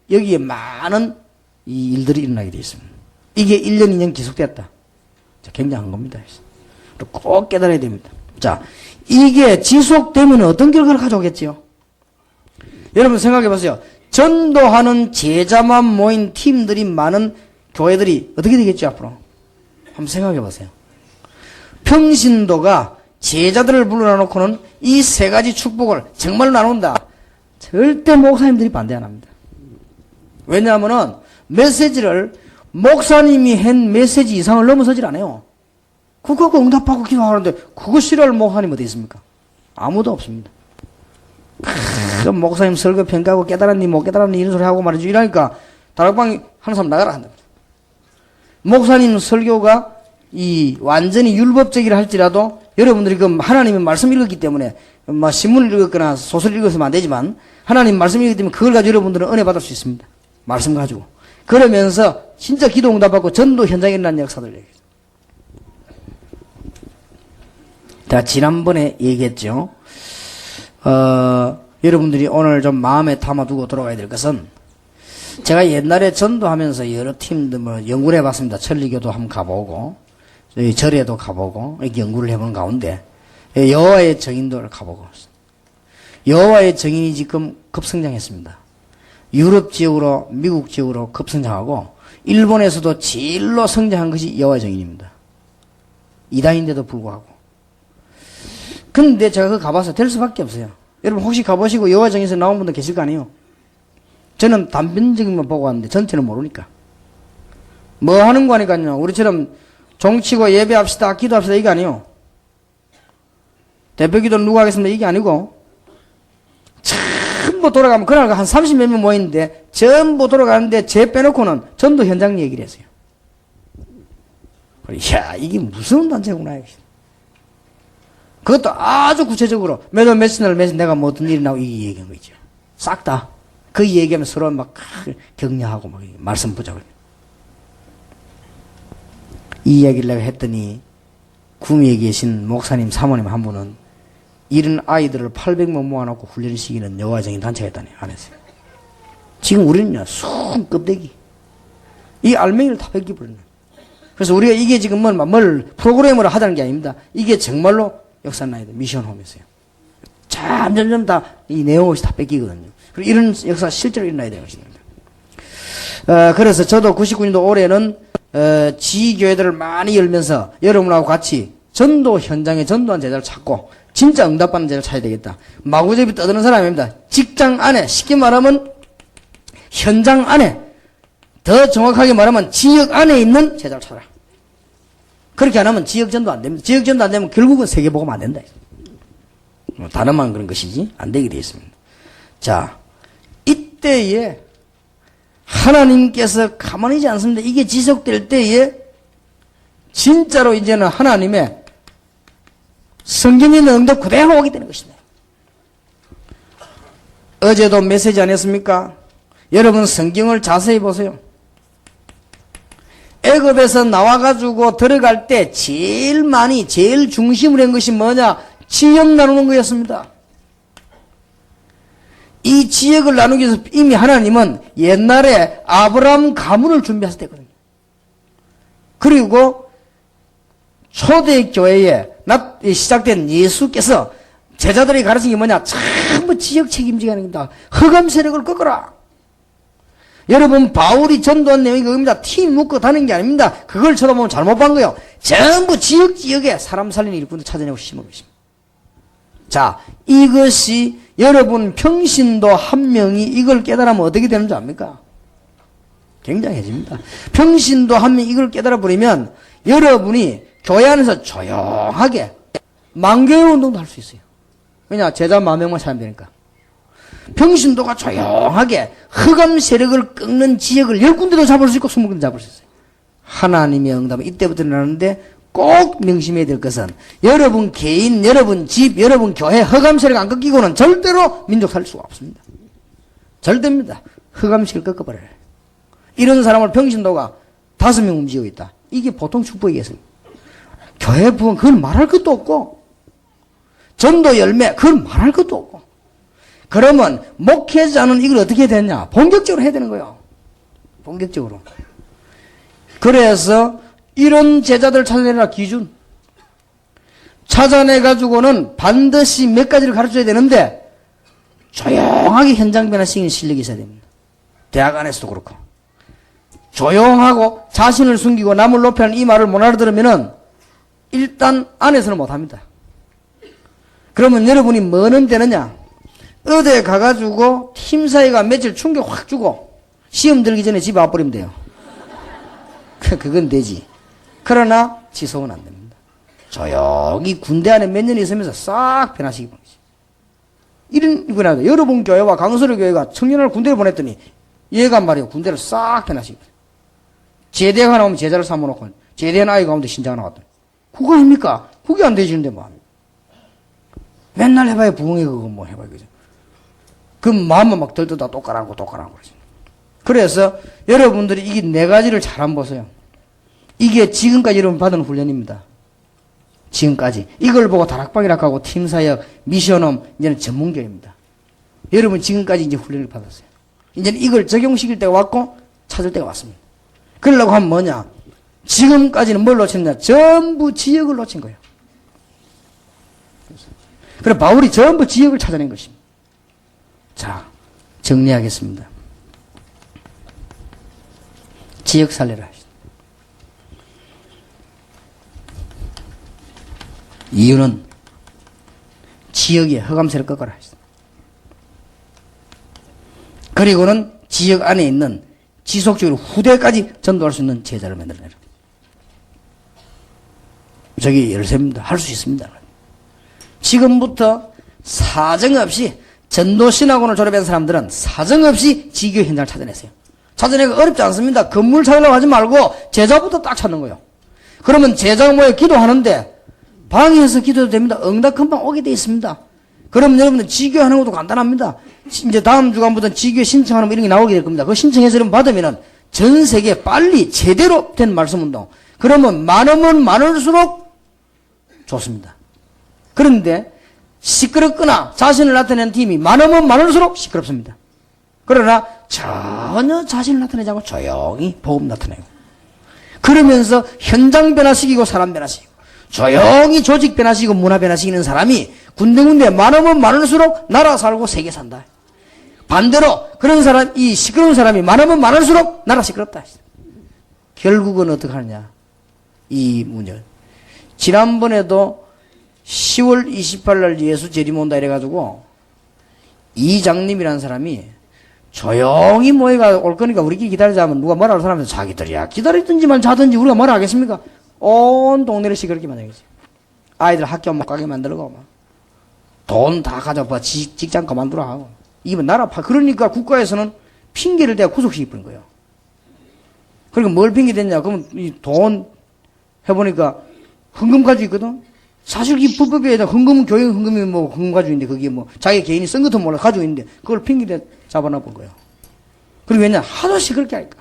여기에 많은 이 일들이 일어나게 되어 있습니다. 이게 1년, 2년 계속됐다. 굉장한 겁니다. 꼭 깨달아야 됩니다. 자, 이게 지속되면 어떤 결과를 가져오겠지요? 여러분 생각해 보세요. 전도하는 제자만 모인 팀들이 많은 교회들이 어떻게 되겠죠, 앞으로? 한번 생각해 보세요. 평신도가 제자들을 불러놓고는 이 세 가지 축복을 정말로 나눈다. 절대 목사님들이 반대 안 합니다. 왜냐하면은 메시지를 목사님이 한 메시지 이상을 넘어서질 않아요. 그거 응답하고 기도하는데 그거 싫어할 목사님 어디 있습니까? 아무도 없습니다. 목사님 설교 평가하고 깨달았니 못 깨달았니 이런 소리 하고 말이죠. 이러니까 다락방에 하는 사람 나가라 한다. 목사님 설교가 이 완전히 율법적이라 할지라도 여러분들이 그 하나님의 말씀 읽었기 때문에 뭐 신문을 읽었거나 소설을 읽었으면 안 되지만 하나님 말씀 읽기 때문에 그걸 가지고 여러분들은 은혜 받을 수 있습니다. 말씀 가지고. 그러면서 진짜 기도 응답받고 전도 현장에 일어난 역사들 얘기해요. 제가 지난번에 얘기했죠. 여러분들이 오늘 좀 마음에 담아두고 돌아가야 될 것은 제가 옛날에 전도하면서 여러 팀들 뭐 연구를 해봤습니다. 천리교도 한번 가보고 절에도 가보고 이렇게 연구를 해보는 가운데 여호와의 증인도 가보고 여호와의 증인이 지금 급성장했습니다. 유럽 지역으로 미국 지역으로 급성장하고 일본에서도 제일로 성장한 것이 여호와의 증인입니다. 이단인데도 불구하고. 근데 제가 그거 가봐서 될 수밖에 없어요. 여러분 혹시 가보시고 여호와의 증인에서 나온 분들 계실 거 아니에요? 저는 단편적인만 보고 왔는데 전체는 모르니까. 뭐 하는 거 하니까요. 우리처럼 종치고 예배합시다, 기도합시다 이게 아니에요. 대표기도 누가 하겠습니다 이게 아니고 전부 돌아가면 그날 한 30몇 명 모이는데 전부 돌아가는데 제 빼놓고는 전도 현장 얘기를 했어요. 이야 이게 무슨 단체구나. 그것도 아주 구체적으로 매달 며칠 날 내가 뭐 어떤 일이 나고 이 얘기한 거 있죠. 싹 다. 그 얘기하면 서로 막 격려하고 막 말씀 보자고. 이 이야기를 내가 했더니 구미에 계신 목사님 사모님 한 분은 이런 아이들을 800명 모아놓고 훈련시키는 여호와의 단체가 있다니 안 했어요. 지금 우리는요 순 껍데기 이 알맹이를 다 벗겨버렸네. 그래서 우리가 이게 지금 뭘 프로그램으로 하자는 게 아닙니다. 이게 정말로 역사나야 돼. 미션홈에서요. 점점 다 이 내용 없이 다 뺏기거든요. 그리고 이런 역사 실제로 일어나야 되는 것입니다. 그래서 저도 99년도 올해는 지교회들을 많이 열면서 여러분하고 같이 전도 현장에 전도한 제자를 찾고 진짜 응답받는 제자를 찾아야 되겠다. 마구잡이 떠드는 사람입니다. 직장 안에 쉽게 말하면 현장 안에 더 정확하게 말하면 지역 안에 있는 제자를 찾아라. 그렇게 안 하면 지역전도 안 됩니다. 지역전도 안 되면 결국은 세계복음 안 된다. 단어만 그런 것이지 안 되게 되어 있습니다. 자, 이때에 하나님께서 가만히 있지 않습니다. 이게 지속될 때에 진짜로 이제는 하나님의 성경에 있는 응답 그대로 오게 되는 것입니다. 어제도 메시지 안 했습니까? 여러분 성경을 자세히 보세요. 애굽에서 나와가지고 들어갈 때 제일 중심으로 한 것이 뭐냐? 지역 나누는 거였습니다. 이 지역을 나누기 위해서 이미 하나님은 옛날에 아브라함 가문을 준비하실 때거든요. 그리고 초대교회에 시작된 예수께서 제자들이 가르친 게 뭐냐? 전부 지역 책임지게 하는 겁니다. 흑암 세력을 꺾어라. 여러분 바울이 전도한 내용이 그겁니다. 팀 묶어 다니는 게 아닙니다. 그걸 쳐다보면 잘못 본 거예요. 전부 지역에 사람 살리는 일꾼을 찾아내고 심은 것입니다. 자, 이것이 여러분 평신도 한 명이 이걸 깨달으면 어떻게 되는 줄 압니까? 굉장해집니다. 평신도 한 명이 이걸 깨달아 버리면 여러분이 교회 안에서 조용하게 만교회 운동도 할 수 있어요. 왜냐? 제자 10,000명만 사면 되니까. 평신도가 조용하게 흑암 세력을 꺾는 지역을 10군데도 잡을 수 있고 20군데 잡을 수 있어요. 하나님의 응답은 이때부터 일어나는데 꼭 명심해야 될 것은 여러분 개인, 여러분 집, 여러분 교회 흑암 세력 안 꺾이고는 절대로 민족 살릴 수가 없습니다. 절대입니다. 흑암 세력 꺾어버려요. 이런 사람을 평신도가 5명 움직이고 있다. 이게 보통 축복이겠어요. 교회 부흥 그건 말할 것도 없고 전도 열매 그건 말할 것도 없고 그러면 목회자는 이걸 어떻게 해야 되냐? 본격적으로 해야 되는 거예요. 본격적으로. 그래서 이런 제자들 찾아내라 기준. 찾아내가지고는 반드시 몇 가지를 가르쳐야 되는데 조용하게 현장 변화시키는 실력이 있어야 됩니다. 대학 안에서도 그렇고. 조용하고 자신을 숨기고 남을 높이는 이 말을 못 알아들으면은 일단 안에서는 못합니다. 그러면 여러분이 뭐는 되느냐? 어디에 가가지고 팀사이가 며칠 충격 확 주고 시험 들기 전에 집에 와버리면 돼요. 그건 되지. 그러나 지속은 안 됩니다. 조용히 군대 안에 몇 년 있으면서 싹 변화시키 보는 거지. 이런 이거나 여러분 교회와 강서로 교회가 청년을 군대를 보냈더니 얘가 말이에요. 군대를 싹 변화시키. 제대가 나오면 제자를 삼아놓고 제대한 아이 가운데 신자가 나왔더니 그거 아닙니까? 그게 안 되시는데 뭐 합니까? 맨날 해봐야 부흥회 그거 뭐 해봐야 그죠? 그 마음만 막 들떠다 똑가라고 그러지. 그래서 여러분들이 이게 4가지를 잘 안 보세요. 이게 지금까지 여러분 받은 훈련입니다. 지금까지. 이걸 보고 다락방이라고 하고 팀사역, 미션홈, 이제는 전문교입니다. 여러분 지금까지 이제 훈련을 받았어요. 이제는 이걸 적용시킬 때가 왔고 찾을 때가 왔습니다. 그러려고 하면 뭐냐? 지금까지는 뭘 놓쳤냐? 전부 지역을 놓친 거예요. 그래서 바울이 전부 지역을 찾아낸 것입니다. 자, 정리하겠습니다. 지역 살려라. 이유는 지역의 흑암세를 꺾어라. 그리고는 지역 안에 있는 지속적으로 후대까지 전도할 수 있는 제자를 만들어내라. 저기 열쇠입니다. 할 수 있습니다. 지금부터 사정없이 전도신학원을 졸업한 사람들은 사정없이 지교 현장을 찾아내세요. 찾아내기가 어렵지 않습니다. 건물 찾으려고 하지 말고 제자부터 딱 찾는 거예요. 그러면 제자가 모여 기도하는데 방에서 기도해도 됩니다. 응답 금방 오게 돼 있습니다. 그럼 여러분들 지교하는 것도 간단합니다. 이제 다음 주간부터 지교 신청하는 이런 게 나오게 될 겁니다. 그 신청해서 여러분 받으면은 전 세계 빨리 제대로 된 말씀 운동. 그러면 많으면 많을수록 좋습니다. 그런데 시끄럽거나 자신을 나타내는 팀이 많으면 많을수록 시끄럽습니다. 그러나 전혀 자신을 나타내지 않고 조용히 복음 나타내고 그러면서 현장 변화시키고 사람 변화시키고 조용히 조직 변화시키고 문화 변화시키는 사람이 군데군데 많으면 많을수록 나라 살고 세계 산다. 반대로 그런 사람, 이 시끄러운 사람이 많으면 많을수록 나라 시끄럽다. 결국은 어떻게 하느냐? 이 문제. 지난번에도 10월 28일 날 예수 재림 온다 이래가지고 이장님이라는 사람이 조용히 모여가 올 거니까 우리끼리 기다리자면 누가 뭐라 할 사람은 자기들이야 기다리든지만 자든지 우리가 뭐라 하겠습니까? 온 동네를 시끄럽게 만들겠지. 아이들 학교 못 가게 만들고 돈 다 가져봐 직장 그만두라 하고 이게 나라 그러니까 국가에서는 핑계를 대고 구속시키는 거예요. 그러니까 뭘 핑계 댔냐? 그러면 이 돈 해보니까 헌금 가지고 있거든. 사실 이 불법에 의해서 헌금은 교회 헌금이 뭐 헌금 가지고 있는데 그게 뭐 자기 개인이 쓴 것도 몰라 가지고 있는데 그걸 핑계 잡아놔 본 거예요. 그리고 왜냐? 하도 시끄럽게 하니까.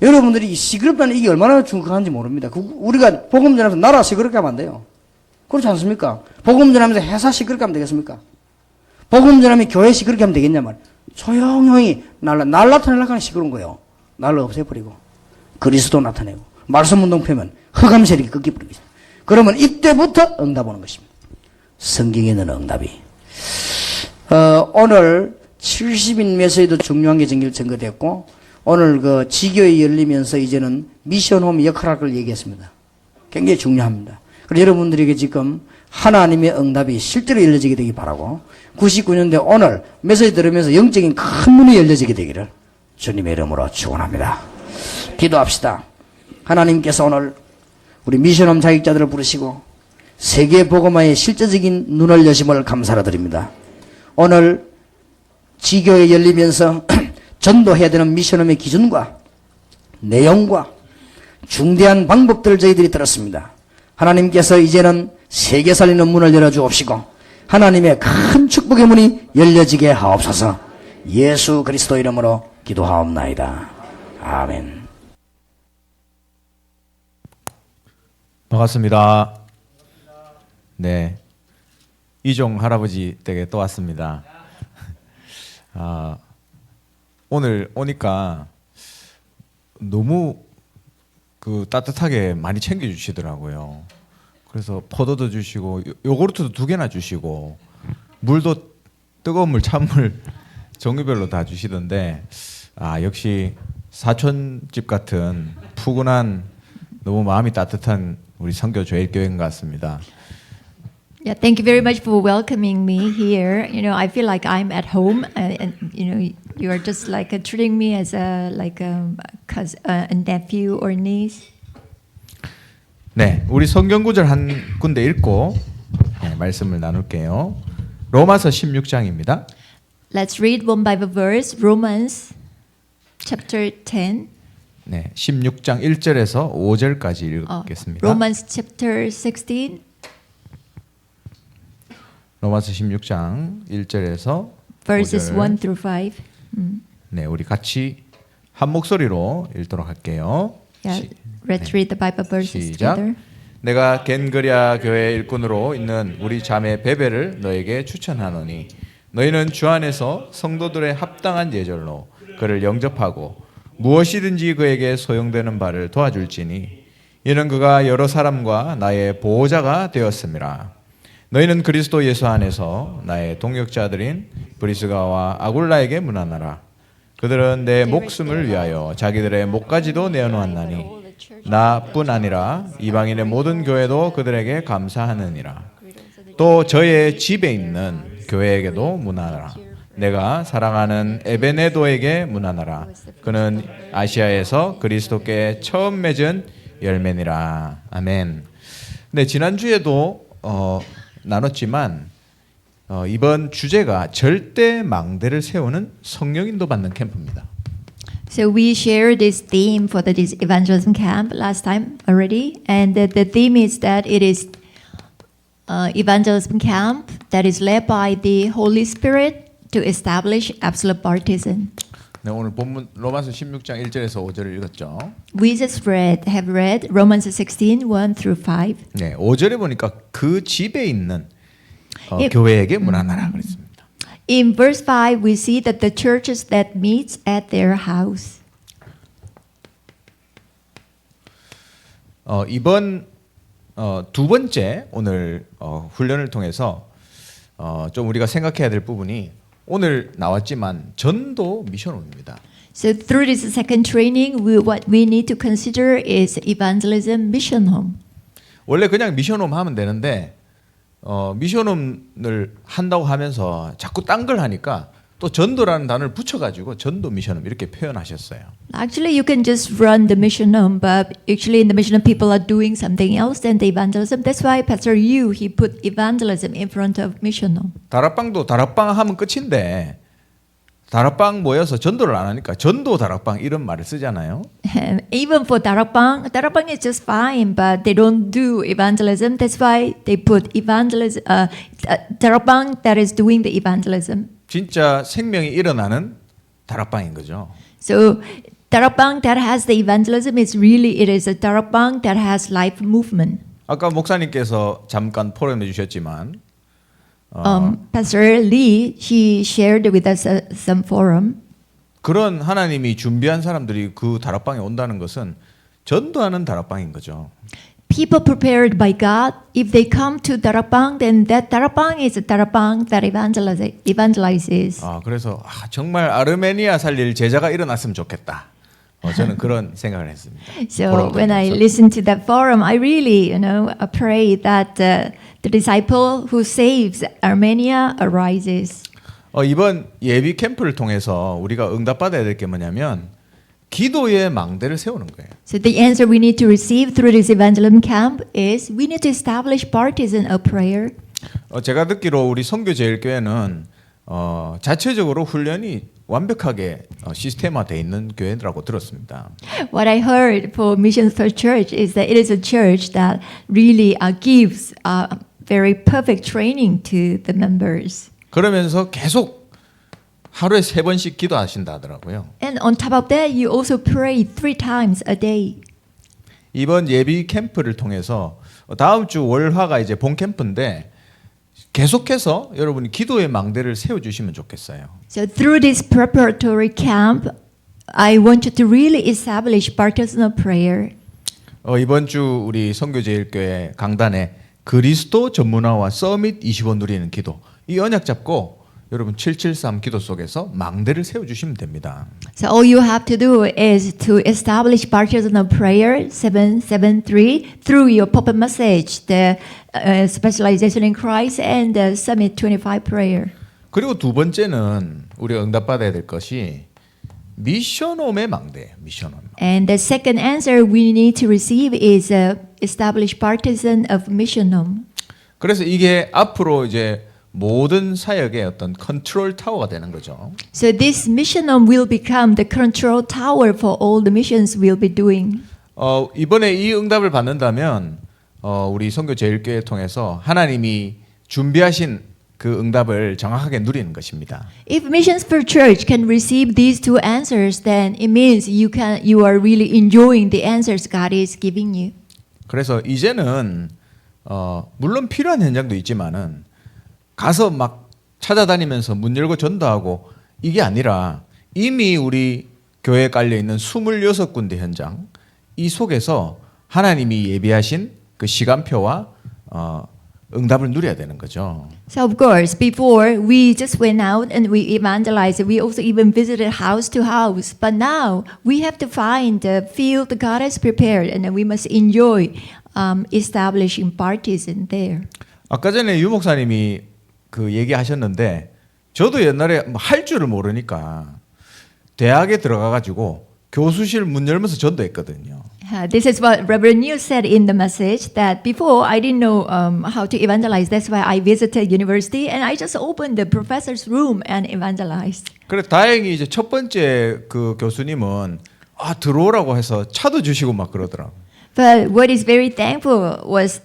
여러분들이 시끄럽다는 이게 얼마나 중요한지 모릅니다. 우리가 복음 전하면서 나라 시끄럽게 하면 안 돼요. 그렇지 않습니까? 복음 전하면서 회사 시끄럽게 하면 되겠습니까? 복음 전하면 교회 시끄럽게 하면 되겠냐 말. 조용히 날 나타내려고 하는 시끄러운 거예요. 날로 없애버리고 그리스도 나타내고 말씀 운동 펴면 흑암 세력이 꺾여버리고 있어요. 그러면 이때부터 응답 오는 것입니다. 성경에 있는 응답이. 오늘 70인 메시지도 중요한 게 증거됐고 오늘 그 지교회 열리면서 이제는 미션홈 역할할 걸 얘기했습니다. 굉장히 중요합니다. 그래서 여러분들에게 지금 하나님의 응답이 실제로 열려지게 되기 바라고 99년대 오늘 메시지 들으면서 영적인 큰 문이 열려지게 되기를 주님의 이름으로 축원합니다. 기도합시다. 하나님께서 오늘 우리 미션홈 자격자들을 부르시고 세계 복음화의 실제적인 눈을 여심을 감사를 드립니다. 오늘 지교에 열리면서 전도해야 되는 미션홈의 기준과 내용과 중대한 방법들을 저희들이 들었습니다. 하나님께서 이제는 세계 살리는 문을 열어주옵시고 하나님의 큰 축복의 문이 열려지게 하옵소서. 예수 그리스도 이름으로 기도하옵나이다. 아멘. 반갑습니다. 네, 이종 할아버지 댁에 또 왔습니다. 오늘 오니까 너무 따뜻하게 많이 챙겨주시더라고요. 그래서 포도도 주시고 요구르트도 2개나 주시고 물도 뜨거운 물, 찬물 종류별로 다 주시던데 역시 사촌집 같은 푸근한 너무 마음이 따뜻한 우리 선교 조일교회인 것 같습니다. Yeah, thank you very much for welcoming me here. You know, I feel like I'm at home, and you know, you are just like treating me as a nephew or niece. 네, 우리 성경 구절 한 군데 읽고 말씀을 나눌게요. 로마서 16장입니다. Let's read one Bible verse, Romans chapter 10. 네, 16장 1절에서 5절까지 읽겠습니다. Romans chapter 16. 로마서 16장 1절에서 verses 5절. 1 through 5. 네, 우리 같이 한 목소리로 읽도록 할게요. Yeah, let's read the Bible verses 시작. together. 내가 겐그리아 교회 일꾼으로 있는 우리 자매 베베를 너에게 추천하노니 너희는 주 안에서 성도들의 합당한 예절로 그를 영접하고 무엇이든지 그에게 소용되는 바를 도와줄지니 이는 그가 여러 사람과 나의 보호자가 되었음이라. 너희는 그리스도 예수 안에서 나의 동역자들인 브리스가와 아굴라에게 문안하라. 그들은 내 목숨을 위하여 자기들의 목까지도 내어놓았나니 나뿐 아니라 이방인의 모든 교회도 그들에게 감사하느니라. 또 저의 집에 있는 교회에게도 문안하라. 내가 사랑하는 에베네도에게 문안하라. 그는 아시아에서 그리스도께 처음 맺은 열매니라. 아멘. 네, 지난주에도 나눴지만 이번 주제가 절대 망대를 세우는 성령 인도 받는 캠프입니다. So we shared this theme for this evangelism camp last time already, and the theme is that it is evangelism camp that is led by the Holy Spirit to establish absolute baptism. 네, 오늘 본문 로마서 16장 1절에서 5절을 읽었죠. We just have read Romans 16, 1 through 5. 네, 5절에 보니까 그 집에 있는 예. 교회에게 문안하라 그랬습니다. In verse 5, we see that the churches that meets at their house. 이번 두 번째 오늘 훈련을 통해서 좀 우리가 생각해야 될 부분이 오늘 나왔지만 전도 미션홈입니다. So through this second training, what we need to consider is evangelism mission home. 원래 그냥 미션홈 하면 되는데 미션홈을 한다고 하면서 자꾸 딴 걸 하니까 또 전도라는 단어를 붙여가지고 전도 미션홈 이렇게 표현하셨어요. Actually, you can just run the mission home, but actually in the mission home, people are doing something else than the evangelism. That's why Pastor Yu, he put evangelism in front of mission home. 다락방도 다락방 하면 끝인데 다락방 모여서 전도를 안 하니까 전도 다락방 이런 말을 쓰잖아요. Even for darakbang is just fine, but they don't do evangelism. That's why they put evangelism, darakbang that is doing the evangelism. 진짜 생명이 일어나는 다락방인 거죠. So darakbang that has the evangelism is really, it is a darakbang that has life movement. 아까 목사님께서 잠깐 포럼해 주셨지만 Pastor Lee, he shared with us some forum. 그런 하나님이 준비한 사람들이 그 다락방에 온다는 것은 전도하는 다락방인 거죠. People prepared by God, if they come to darakbang, then that darakbang is a darakbang that evangelizes. 그래서 정말 아르메니아 살릴 제자가 일어났으면 좋겠다. 저는 그런 생각을 했습니다. So when I listened to that forum, I really, pray that the disciple who saves Armenia arises. 이번 예비 캠프를 통해서 우리가 응답받아야 될 게 뭐냐면 기도의 망대를 세우는 거예요. So the answer we need to receive through this evangelism camp is we need to establish partisan of prayer. 제가 듣기로 우리 선교제일교회는 자체적으로 훈련이 완벽하게 시스템화되어 있는 교회라고 들었습니다. What I heard for Missions First Church is that it is a church that really gives very perfect training to the members. 그러면서 계속 하루에 3번씩 기도하신다 하더라고요. And on top of that, you also pray 3 times a day. 이번 예비 캠프를 통해서 다음 주 월화가 이제 본 캠프인데 계속해서 여러분이 기도의 망대를 세워주시면 좋겠어요. So through this preparatory camp, I want you to really establish partisan prayer. 이번 주 우리 선교제일교회 강단에 그리스도 전문화와 서밋 25 누리는 기도 이 언약 잡고 여러분 773 기도 속에서 망대를 세워주시면 됩니다. So all you have to do is to establish partisan prayer 773 through your pop-up message, the specialization in Christ and the Summit 25 prayer. 그리고 두 번째는 우리가 응답받아야 될 것이 미션홈의 망대예요. 미션홈. And the second answer we need to receive is establish partisan of mission home. 그래서 이게 앞으로 이제 모든 사역의 어떤 컨트롤 타워가 되는 거죠. So this mission home will become the control tower for all the missions we'll be doing. 이번에 이 응답을 받는다면 우리 선교제일교회 통해서 하나님이 준비하신 그 응답을 정확하게 누리는 것입니다. If Missions for Church can receive these 2 answers, then it means you are really enjoying the answers God is giving you. 그래서 이제는 물론 필요한 현장도 있지만은 가서 막 찾아다니면서 문 열고 전도하고 이게 아니라 이미 우리 교회에 깔려 있는 26군데 현장 이 속에서 하나님이 예비하신 그 시간표와 응답을 누려야 되는 거죠. So of course, before we just went out and we evangelized, we also even visited house to house. But now we have to find the field God has prepared, and then we must enjoy establishing partisan there. 아까 전에 유 목사님이 그 얘기하셨는데 저도 옛날에 할 줄을 모르니까 대학에 들어가 가지고 교수실 문 열면서 전도했거든요. This is what Reverend New said in the message that before I didn't know how to evangelize. That's why I visited university and I just opened the professor's room and evangelized. 그래 다행히 이제 첫 번째 그 교수님은 들어오라고 해서 차도 주시고 막 그러더라고. But what is very thankful is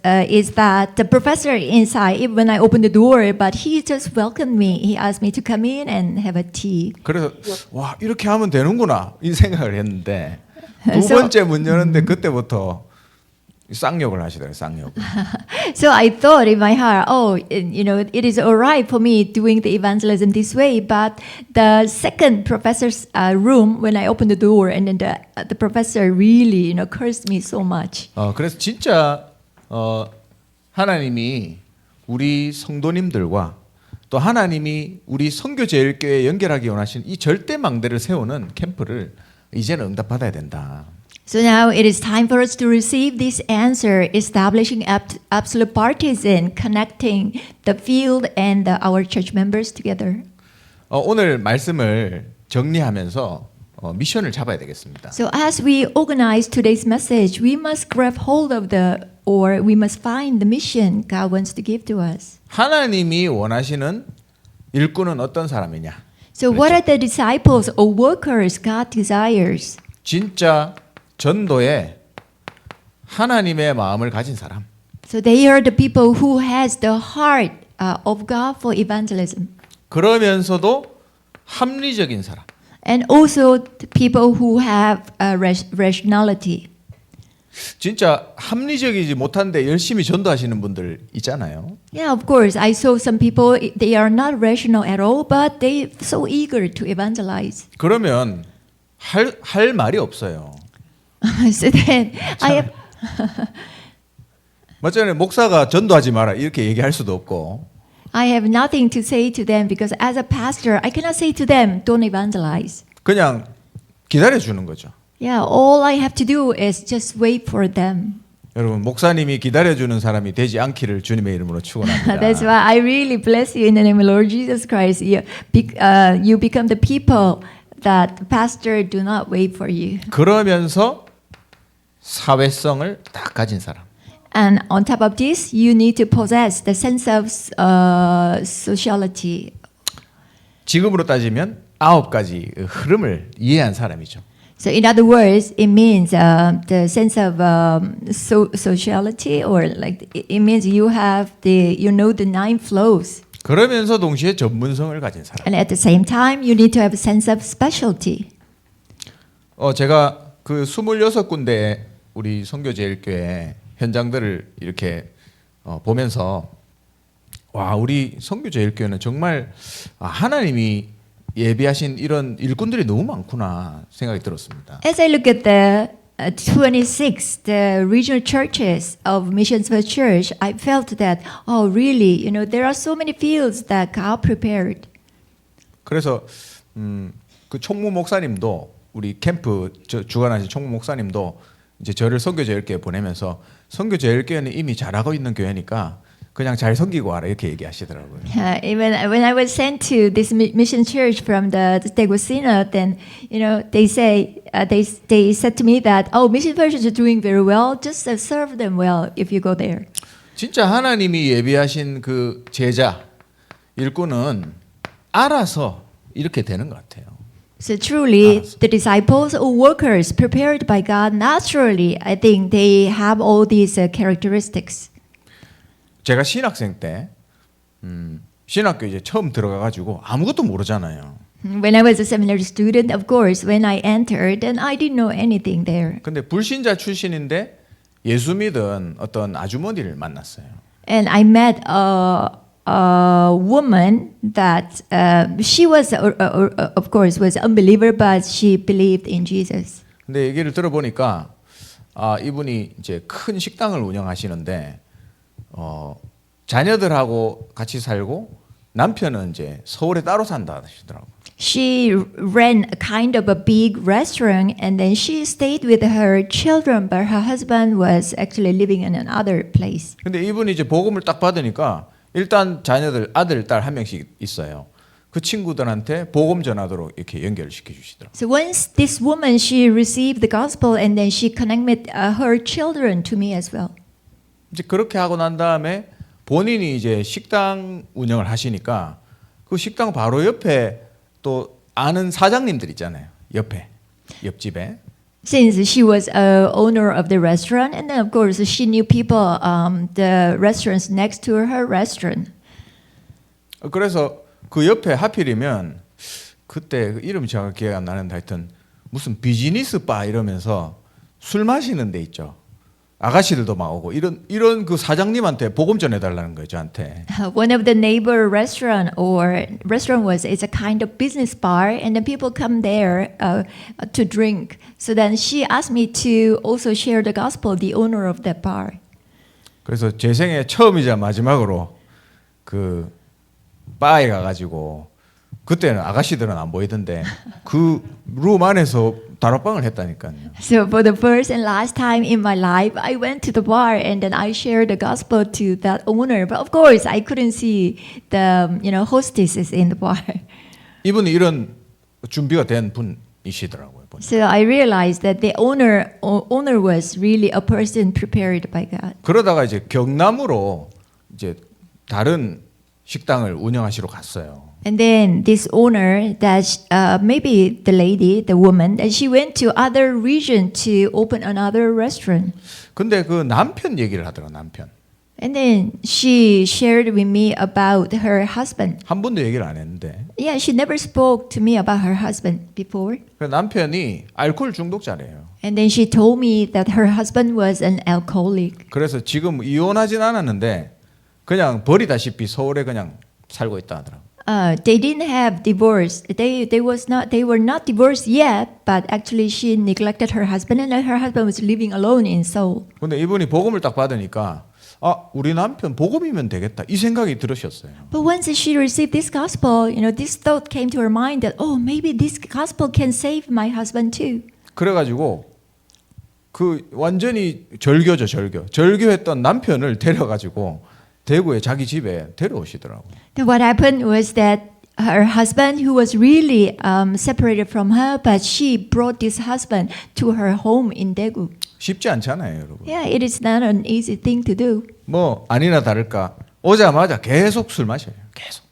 that the professor inside, even when I opened the door, but he just welcomed me. He asked me to come in and have a tea. 그래서 와 이렇게 하면 되는구나 이 생각을 했는데 두 So- 번째 문 여는데 그때부터 쌍욕을 하시더라고요. 쌍욕. So I thought in my heart, it is all right for me doing the evangelism this way. But the second professor's room, when I opened the door, and then the professor really, cursed me so much. 그래서 진짜 하나님이 우리 성도님들과 또 하나님이 우리 선교제일교회에 연결하기 원하신 이 절대 망대를 세우는 캠프를 이제는 응답받아야 된다. So now it is time for us to receive this answer, establishing absolute partisan, connecting the field and our church members together. 오늘 말씀을 정리하면서 미션을 잡아야 되겠습니다. So as we organize today's message, we must grab hold of or we must find the mission God wants to give to us. 하나님이 원하시는 일꾼은 어떤 사람이냐? So what are the disciples or workers God desires? 진짜 전도에 하나님의 마음을 가진 사람. So they are the people who has the heart of God for evangelism. 그러면서도 합리적인 사람. And also the people who have rationality. 진짜 합리적이지 못한데 열심히 전도하시는 분들 있잖아요. Yeah, of course. I saw some people, they are not rational at all, but they so eager to evangelize. 그러면 할 말이 없어요. So then I have, 맞잖아요. 목사가 전도하지 마라 이렇게 얘기할 수도 없고. I have nothing to say to them because as a pastor, I cannot say to them, don't evangelize. 그냥 기다려 주는 거죠. Yeah, all I have to do is just wait for them. 여러분 목사님이 기다려 주는 사람이 되지 않기를 주님의 이름으로 축원합니다. That's why I really bless you in the name of Lord Jesus Christ. You become the people that pastor do not wait for you. 그러면서 사회성을 딱 가진 사람. And on top of this, you need to possess the sense of sociality. 지금으로 따지면 9가지 흐름을 이해한 사람이죠. So in other words, it means the sense of sociality, or like it means you have you know the 9 flows. 그러면서 동시에 전문성을 가진 사람. And at the same time, you need to have a sense of specialty. 제가 그 26군데 우리 선교제일교회 현장들을 이렇게 보면서 와 우리 선교제일교회는 정말 하나님이 예비하신 이런 일꾼들이 너무 많구나 생각이 들었습니다. As I look at the 26, the regional churches of Missions First Church, I felt that, oh, really, you know, there are so many fields that God prepared. 그래서 그 총무 목사님도 우리 캠프 주관하신 총무 목사님도 이제 저를 선교제일교회 보내면서 선교제일교회는 이미 잘하고 있는 교회니까 그냥 잘 섬기고 와라 이렇게 얘기하시더라고요. Even when I was sent to this mission church from the Daegu Synod, then you know they say they said to me that mission churches are doing very well. Just serve them well if you go there. 진짜 하나님이 예비하신 그 제자 일꾼은 알아서 이렇게 되는 것 같아요. So truly, the disciples or workers prepared by God naturally, I think they have all these characteristics. 제가 신학생 때 신학교 이제 처음 들어가가지고 아무것도 모르잖아요. When I was a seminary student, of course, when I entered, then I didn't know anything there. 근데 불신자 출신인데 예수 믿은 어떤 아주머니를 만났어요. And I met a woman that she was, of course, was unbeliever, but she believed in Jesus. 근데 얘기를 들어보니까 이분이 이제 큰 식당을 운영하시는데 자녀들하고 같이 살고 남편은 이제 서울에 따로 산다 하시더라고요. She ran a kind of a big restaurant, and then she stayed with her children, but her husband was actually living in another place. 근데 이분이 이제 복음을 딱 받으니까 일단 자녀들 아들 딸 한 명씩 있어요. 그 친구들한테 복음 전하도록 이렇게 연결시켜 주시더라고요. So once this woman she received the gospel, and then she connected her children to me as well. 이제 그렇게 하고 난 다음에 본인이 이제 식당 운영을 하시니까 그 식당 바로 옆에 또 아는 사장님들 있잖아요. 옆집에. Since she was a owner of the restaurant, and then of course she knew people, the restaurants next to her restaurant. 그래서 그 옆에 하필이면 그때 그 이름 제가 기억 안 나는데 하여튼 무슨 비즈니스 바 이러면서 술 마시는 데 있죠. 아가씨들도 막 오고 이런 그 사장님한테 복음 전해달라는 거예요 저한테. One of the neighbor restaurant was it's a kind of business bar, and then people come there to drink. So then she asked me to also share the gospel, the owner of that bar. 그래서 제 생애 처음이자 마지막으로 그 바에 가가지고 그때는 아가씨들은 안 보이던데 그 룸 안에서 다락방을 했다니까요. So for the first and last time in my life, I went to the bar and then I shared the gospel to that owner. But of course, I couldn't see the hostesses in the bar. 이분은 이런 준비가 된 분이시더라고요. 보니까. So I realized that the owner was really a person prepared by God. 그러다가 이제 경남으로 이제 다른 식당을 운영하시러 갔어요. And then this owner, maybe the lady, the woman, that she went to other region to open another restaurant. 근데 그 남편 얘기를 하더라 남편. And then she shared with me about her husband. 한 번도 얘기를 안 했는데 Yeah, she never spoke to me about her husband before. 그 남편이 알코올 중독자래요. And then she told me that her husband was an alcoholic. 그래서 지금 이혼하진 않았는데 그냥 버리다시피 서울에 그냥 살고 있다 하더라고. They didn't have divorce. They were not divorced yet, but actually she neglected her husband, and her husband was living alone in Seoul. 근데 이분이 복음을 딱 받으니까 우리 남편 복음이면 되겠다 이 생각이 들으셨어요. But once she received this gospel, this thought came to her mind that, oh, maybe this gospel can save my husband too. 그래가지고 그 완전히 절교했던 남편을 데려가지고 대구에 자기 집에 데려오시더라고요. Then what happened was that her husband, who was really separated from her, but she brought this husband to her home in Daegu. 쉽지 않잖아요, 여러분. Yeah, it is not an easy thing to do. 뭐 아니나 다를까 오자마자 계속 술 마셔요. 계속.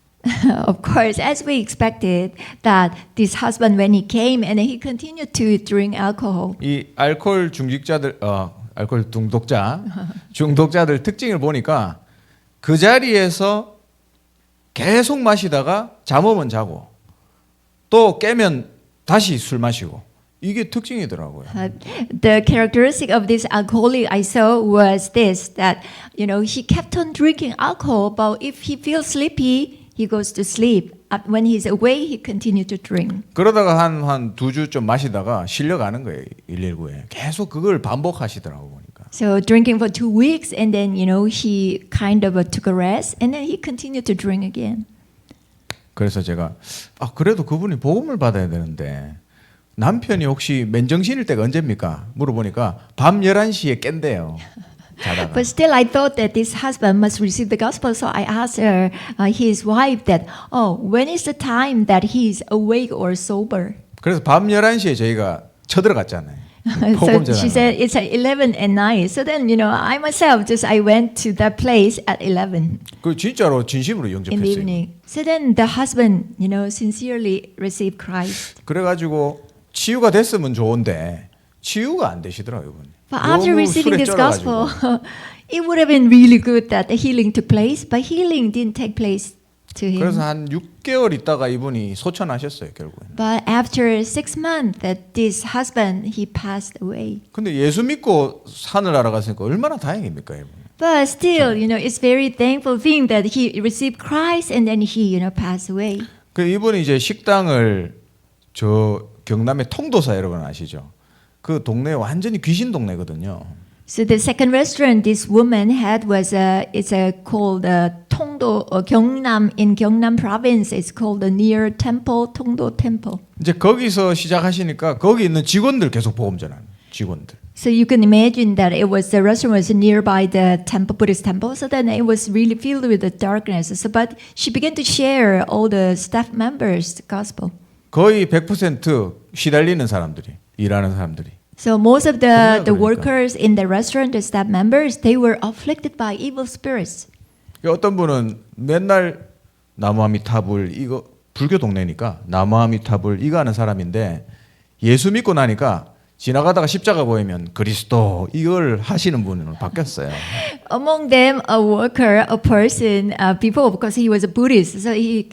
Of course, as we expected, that this husband, when he came, and he continued to drink alcohol. 이 알코올 알코올 중독자들 특징을 보니까 그 자리에서 계속 마시다가 잠오면 자고 또 깨면 다시 술 마시고 이게 특징이더라고요. The characteristic of this alcoholic I saw was this, that he kept on drinking alcohol, but if he feels sleepy, he goes to sleep. When he's awake, he continued to drink. 그러다가 한 2주 좀 마시다가 실려가는 거예요. 119에. 계속 그걸 반복하시더라고 보니까. So drinking for 2 weeks, and then he kind of took a rest, and then he continued to drink again. 그래서 제가 그래도 그분이 복음을 받아야 되는데 남편이 혹시 맨정신일 때가 언제입니까? 물어보니까 밤 11시에 깬대요. 자다가. But still, I thought that this husband must receive the gospel. So I asked her, his wife, that, when is the time that he's awake or sober? 그래서 밤 11시에 저희가 쳐들어갔잖아요. So she said it's at 11 at night. So then, I myself I went to that place at 11 그 진짜로 진심으로 in the 영접했어요. evening. So then the husband, sincerely received Christ. 그래가지고 치유가 됐으면 좋은데 치유가 안 되시더라고요. 이분. But after 너무 receiving 술에 this 쩔어가지고. gospel, it would have been really good that the healing took place, but healing didn't take place to him. 그래서 한 6개월 있다가 이분이 소천하셨어요 결국은. But after 6 months, that this husband, he passed away. 근데 예수 믿고 산을 알아갔으니까 얼마나 다행입니까 이분. But still, it's very thankful thing that he received Christ and then he, passed away. 그 이분이 이제 식당을 저 경남의 통도사 여러분 아시죠? 그 동네 완전히 귀신 동네거든요. So the second restaurant this woman had was called Tongdo, Gyeongnam, in Gyeongnam province. It's called the near temple, Tongdo Temple. 이제 거기서 시작하시니까 거기 있는 직원들 계속 복음 전하는 직원들. So you can imagine that the restaurant was nearby the temple, Buddhist temple. So then it was really filled with the darkness. So but she began to share all the staff members the gospel. 거의 100% 시달리는 사람들이 일하는 사람들이. So most of the 그러니까. workers in the restaurant, the staff members, they were afflicted by evil spirits. 어떤 분은 맨날 나무아미타불 이거 불교 동네니까 나무아미타불 이거 하는 사람인데 예수 믿고 나니까 지나가다가 십자가 보이면 그리스도 이걸 하시는 분으로 바뀌었어요. Among them, a worker, a person, before, because he was a Buddhist, so he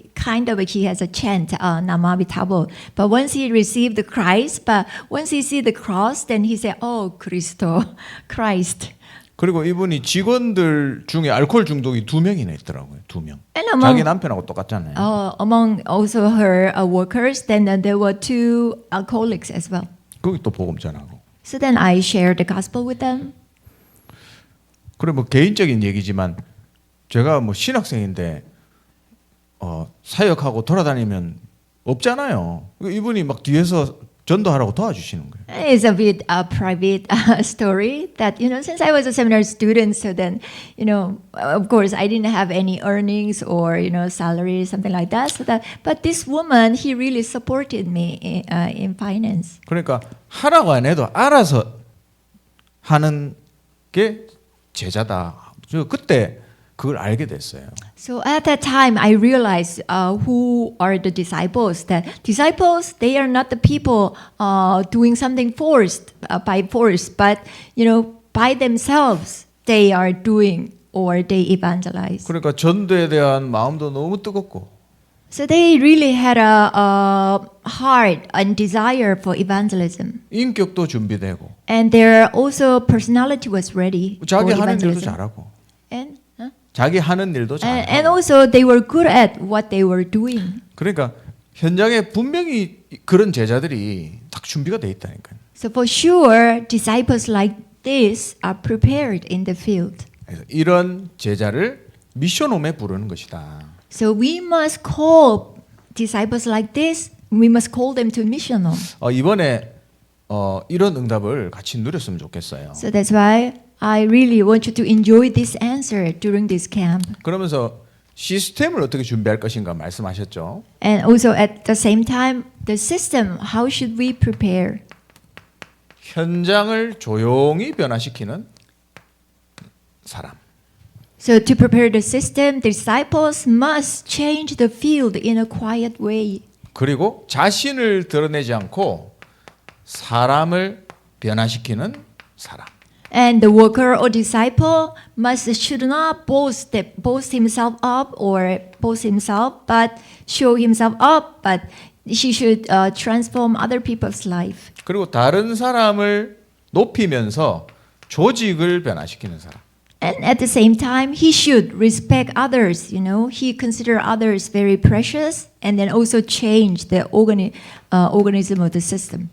has a chant, Namamitabol. But once he received the Christ, but once he see the cross, then he said, oh, Christ. 그리고 이분이 직원들 중에 알코올 중독이 2명이나 있더라고요. 2명. And 자기 남편하고 똑같잖아요. among also her workers, then there were 2 alcoholics as well. 거기 또 복음 전하고. So then I shared the gospel with them. 그래 뭐 개인적인 얘기지만 제가 뭐 신학생인데 사역하고 돌아다니면 없잖아요. 이분이 막 뒤에서 전도하라고 도와주시는 거예요. It's a bit private story that, since I was a seminary student, so then, of course, I didn't have any earnings or, salary, something like that. But this woman, he really supported me in finance. 그러니까 하라고 안 해도 알아서 하는 게 제자다. 저 그때 그걸 알게 됐어요. So at that time, I realized who are the disciples. That disciples, they are not the people doing something forced by force, but by themselves, they are doing or they evangelize. 그러니까 전도에 대한 마음도 너무 뜨겁고 So they really had a heart and desire for evangelism, 인격도 준비되고 and their also personality was ready for 자기 하는 일도 evangelism. 잘하고 And 자기 하는 일도 and 잘하고 also they were good at what they were doing. 그러니까 현장에 분명히 그런 제자들이 딱 준비가 돼 있다니까요. So for sure, disciples like this are prepared in the field. 그래서 이런 제자를 미션홈에 부르는 것이다. So we must call disciples like this. We must call them to mission home. 이번에 이런 응답을 같이 누렸으면 좋겠어요. So that's why I really want you to enjoy this answer during this camp. 그러면서 시스템을 어떻게 준비할 것인가 말씀하셨죠. And also at the same time, the system, how should we prepare? 현장을 조용히 변화시키는 사람. So to prepare the system, the disciples must change the field in a quiet way. 그리고 자신을 드러내지 않고 사람을 변화시키는 사람. And the worker or disciple should not boast himself up or boast himself, but show himself up. But he should transform other people's life. 그리고 다른 사람을 높이면서 조직을 변화시키는 사람. And at the same time, he should respect others. He consider others very precious, and then also change the organism of the system.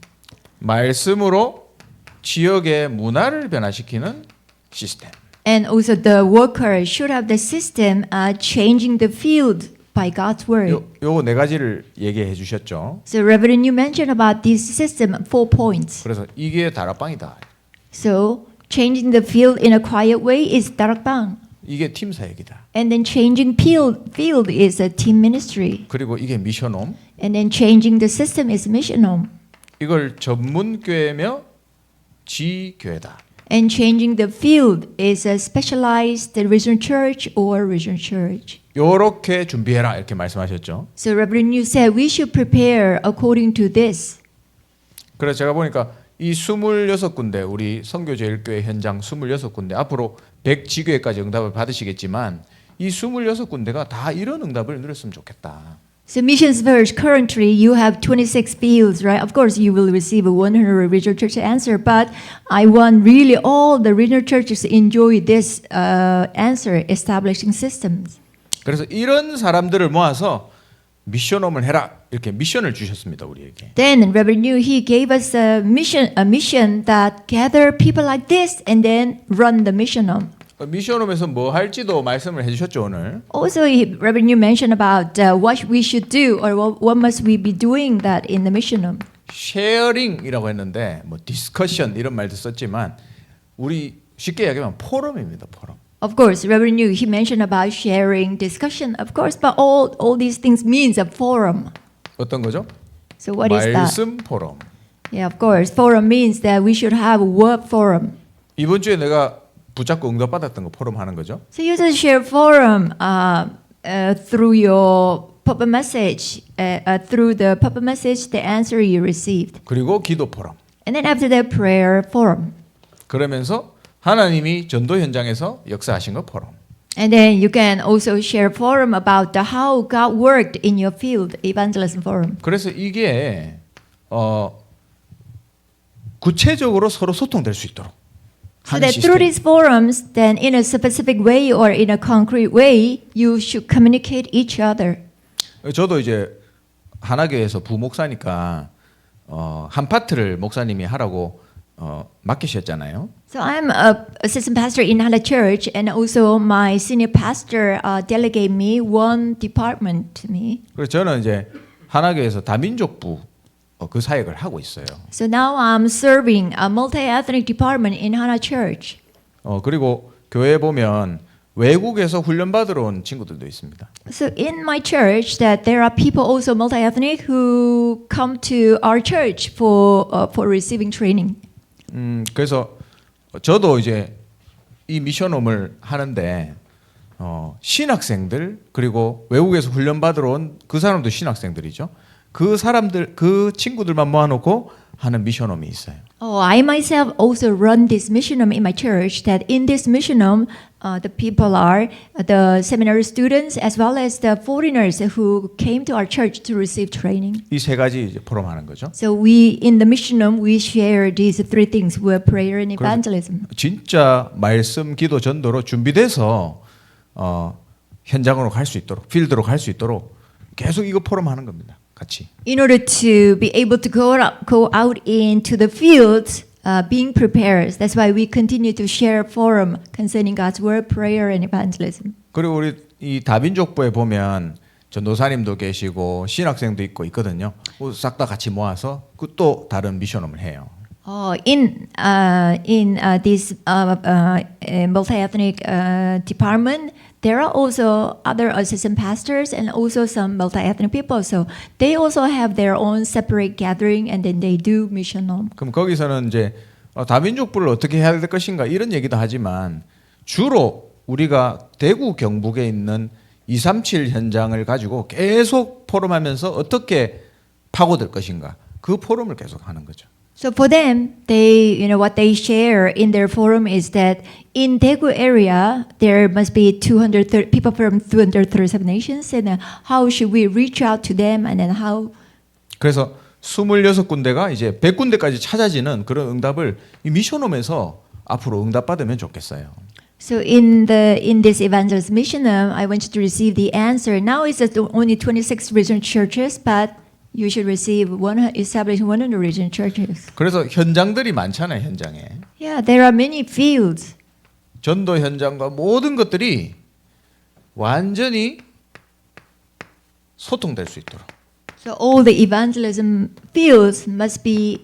말씀으로 지역의 문화를 변화시키는 시스템. And also the worker should have the system changing the field by God's word. 요거 네 가지를 얘기해 주셨죠. So Reverend, you mentioned about this system, 4 points. 그래서 이게 다락방이다. So changing the field in a quiet way is darakbang. 이게 팀 사역이다. And then changing field is a team ministry. 그리고 이게 미션홈. And then changing the system is mission home. 이걸 전문교회며 지교회다. And changing the field is a specialized regional church or regional church. 요렇게 준비해라 이렇게 말씀하셨죠. So Reverend, you said we should prepare according to this. 그래서 제가 보니까 이 26군데 우리 선교제일교회 현장 26군데 앞으로 100지교회까지 응답을 받으시겠지만 이 26군데가 다 이런 응답을 누렸으면 좋겠다. So missions verse, currently you have 26 fields, right? Of course you will receive a 100 regional church answer, but I want really all the regional churches to enjoy this answer, establishing systems. 그래서 이런 사람들을 모아서 미션홈을 해라 이렇게 미션을 주셨습니다 우리에게. Then Reverend New, he gave us a mission that gather people like this and then run the mission home. 미션홈에서 뭐 할지도 말씀을 해주셨죠 오늘. Also, Reverend New mentioned about what we should do or what must we be doing that in the mission home. 쉐어링이라고 했는데 뭐 디스커션 이런 말도 썼지만 우리 쉽게 이야기하면 포럼입니다 포럼. Of course, Reverend New, he mentioned about sharing, discussion, of course, but all these things means a forum. 어떤 거죠? So what is that? 말씀 포럼. Yeah, of course, forum means that we should have a word forum. 이번 주에 내가 붙잡고 응답 받았던 거 포럼 하는 거죠. So you just share forum through your pop-up message, through the pop-up message, the answer you received. 그리고 기도 포럼. And then after that, prayer forum. 그러면서 하나님이 전도 현장에서 역사하신 거 포럼. And then you can also share forum about how God worked in your field, evangelism forum. 그래서 이게 구체적으로 서로 소통될 수 있도록 So 하는 that through 시스템. these forums, then in a specific way or in a concrete way, you should communicate each other. 저도 이제 하나교회에서 부목사니까 한 파트를 목사님이 하라고 맡기셨잖아요. So I'm a assistant pastor in Hala Church, and also my senior pastor delegate me one department to me. 그래서 저는 이제 하나교회에서 다민족부 그 사역을 하고 있어요. So now I'm serving a multi-ethnic department in Hana Church. 그리고 교회에 보면 외국에서 훈련 받으러 온 친구들도 있습니다. So in my church, that there are people also multi-ethnic who come to our church for receiving training. 그래서 저도 이제 이 미션홈을 하는데 신학생들 그리고 외국에서 훈련 받으러 온 그 사람도 신학생들이죠. 그 친구들만 모아놓고 하는 미션홈이 있어요. Oh, I myself also run this mission home in my church. That in this mission home, the people are the seminary students as well as the foreigners who came to our church to receive training. 이 세 가지 이제 포럼하는 거죠. So we in the mission home we share these three things: were prayer and evangelism. 진짜 말씀, 기도, 전도로 준비돼서 현장으로 갈 수 있도록, 필드로 갈 수 있도록 계속 이거 포럼하는 겁니다. 같이. In order to be able to go out into the fields, being prepared. That's why we continue to share forum concerning God's word, prayer, and evangelism. 그리고 우리 이 다민족부에 보면 전도사님도 계시고 신학생도 있거든요. 싹 다 같이 모아서 또 다른 미션홈을 해요. In this multi-ethnic department, there are also other assistant pastors and also some multi-ethnic people. So they also have their own separate gathering, and then they do mission home. 그럼 거기서는 이제 다민족부를 어떻게 해야 될 것인가 이런 얘기도 하지만 주로 우리가 대구 경북에 있는 237 현장을 가지고 계속 포럼하면서 어떻게 파고들 것인가 그 포럼을 계속 하는 거죠. So for them, what they share in their forum is that in Daegu area there must be 230 people from 237 nations, and how should we reach out to them, and then how. 그래서 26군데가 이제 100군데까지 찾아지는 그런 응답을 이 미션홈에서 앞으로 응답받으면 좋겠어요. So in this evangelist mission, I want you to receive the answer. Now it's only 26 regional churches, but you should establish 100 regional churches. 그래서 현장들이 많잖아요, 현장에. Yeah, there are many fields. 전도 현장과 모든 것들이 완전히 소통될 수 있도록. So all the evangelism fields must be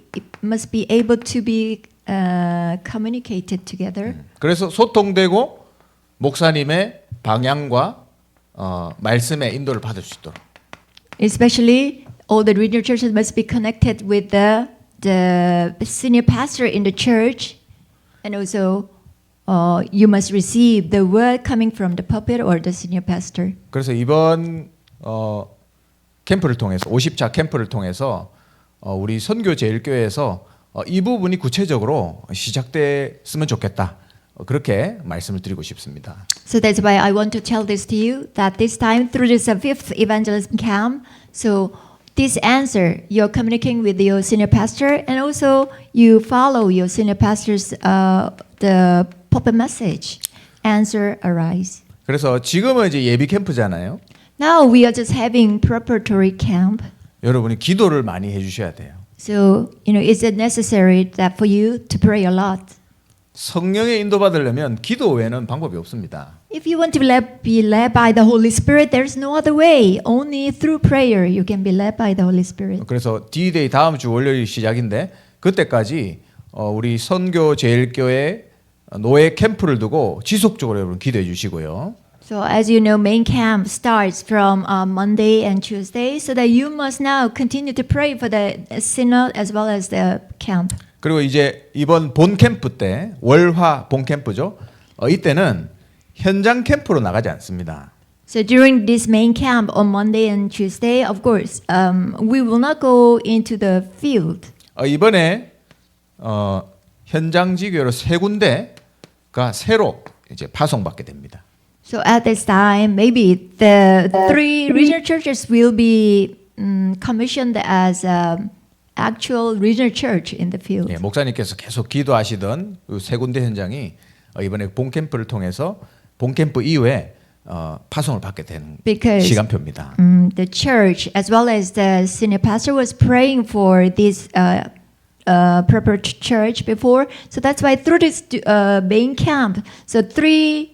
able to be communicated together. 그래서 소통되고 목사님의 방향과 말씀의 인도를 받을 수 있도록. Especially all the regional churches must be connected with the senior pastor in the church, and also you must receive the word coming from the pulpit or the senior pastor. 그래서 이번 캠프를 통해서 50차 캠프를 통해서 우리 선교 제일교회에서 이 부분이 구체적으로 시작됐으면 좋겠다. 그렇게 말씀을 드리고 싶습니다. So that's why I want to tell this to you that this time through this fifth evangelism camp, so this answer you're communicating with your senior pastor, and also you follow your senior pastor's the pulpit message. Answer arise. 그래서 지금은 이제 예비 캠프잖아요. Now we are just having preparatory camp. 여러분이 기도를 많이 해주셔야 돼요. So is it necessary that for you to pray a lot? 성령의 인도 받으려면 기도 외에는 방법이 없습니다. If you want to be led by the Holy Spirit, there's no other way. Only through prayer you can be led by the Holy Spirit. 그래서 D-Day 다음 주 월요일 시작인데 그때까지 우리 선교 제일교회 노예 캠프를 두고 지속적으로 여러분 기도해 주시고요. So as you know, main camp starts from Monday and Tuesday, so that you must now continue to pray for the synod as well as the camp. 그리고 이제 이번 본 캠프 때 월화 본 캠프죠. 이때는 현장 캠프로 나가지 않습니다. So during this main camp on Monday and Tuesday, of course, we will not go into the field. 이번에 현장 지교로 3군데가 새로 이제 파송받게 됩니다. So at this time, maybe the 3 regional churches will be commissioned as actual regional church in the field. 예, 목사님께서 계속 기도하시던 그 3군데 현장이 이번에 본 캠프를 통해서 본 캠프 이후에 파송을 받게 된 Because 시간표입니다. the church as well as the senior pastor was praying for this preparatory church before. So that's why through this main camp, so 3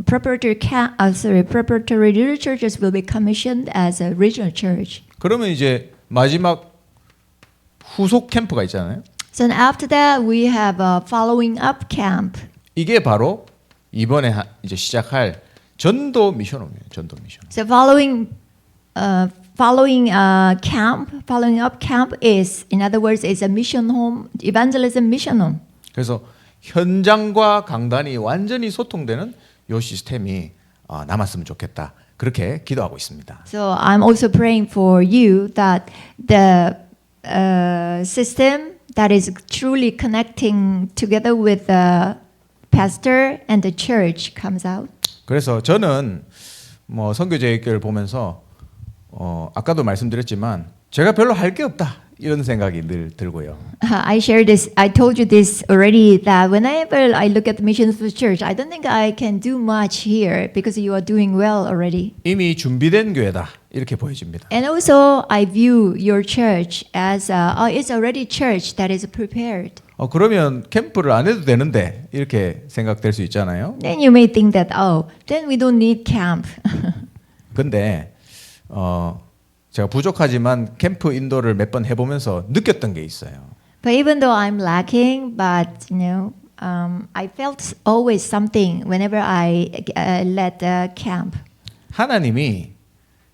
preparatory regional churches will be commissioned as a regional church. 그러면 이제 마지막 후속 캠프가 있잖아요. So after that, we have a following up camp. 이게 바로 이번에 이제 시작할 전도 미션홈이에요. 전도 미션. So following up camp is, in other words, is a mission home, evangelism mission home. 그래서 현장과 강단이 완전히 소통되는 요 시스템이 남았으면 좋겠다. 그렇게 기도하고 있습니다. So I'm also praying for you that the system that is truly connecting together with the pastor and the church comes out. 그래서 저는 뭐 선교제일교회를 보면서 아까도 말씀드렸지만 제가 별로 할 게 없다 이런 생각이 늘 들고요. I told you this already, that whenever I look at the missions of the church, I don't think I can do much here because you are doing well already. 이미 준비된 교회다 이렇게 보여집니다. And also, I view your church as it's already church that is prepared. 그러면 캠프를 안 해도 되는데 이렇게 생각될 수 있잖아요. Then you may think that, then we don't need camp. 근데 제가 부족하지만 캠프 인도를 몇 번 해보면서 느꼈던 게 있어요. But even though I'm lacking, but I felt always something whenever I led the camp. 하나님이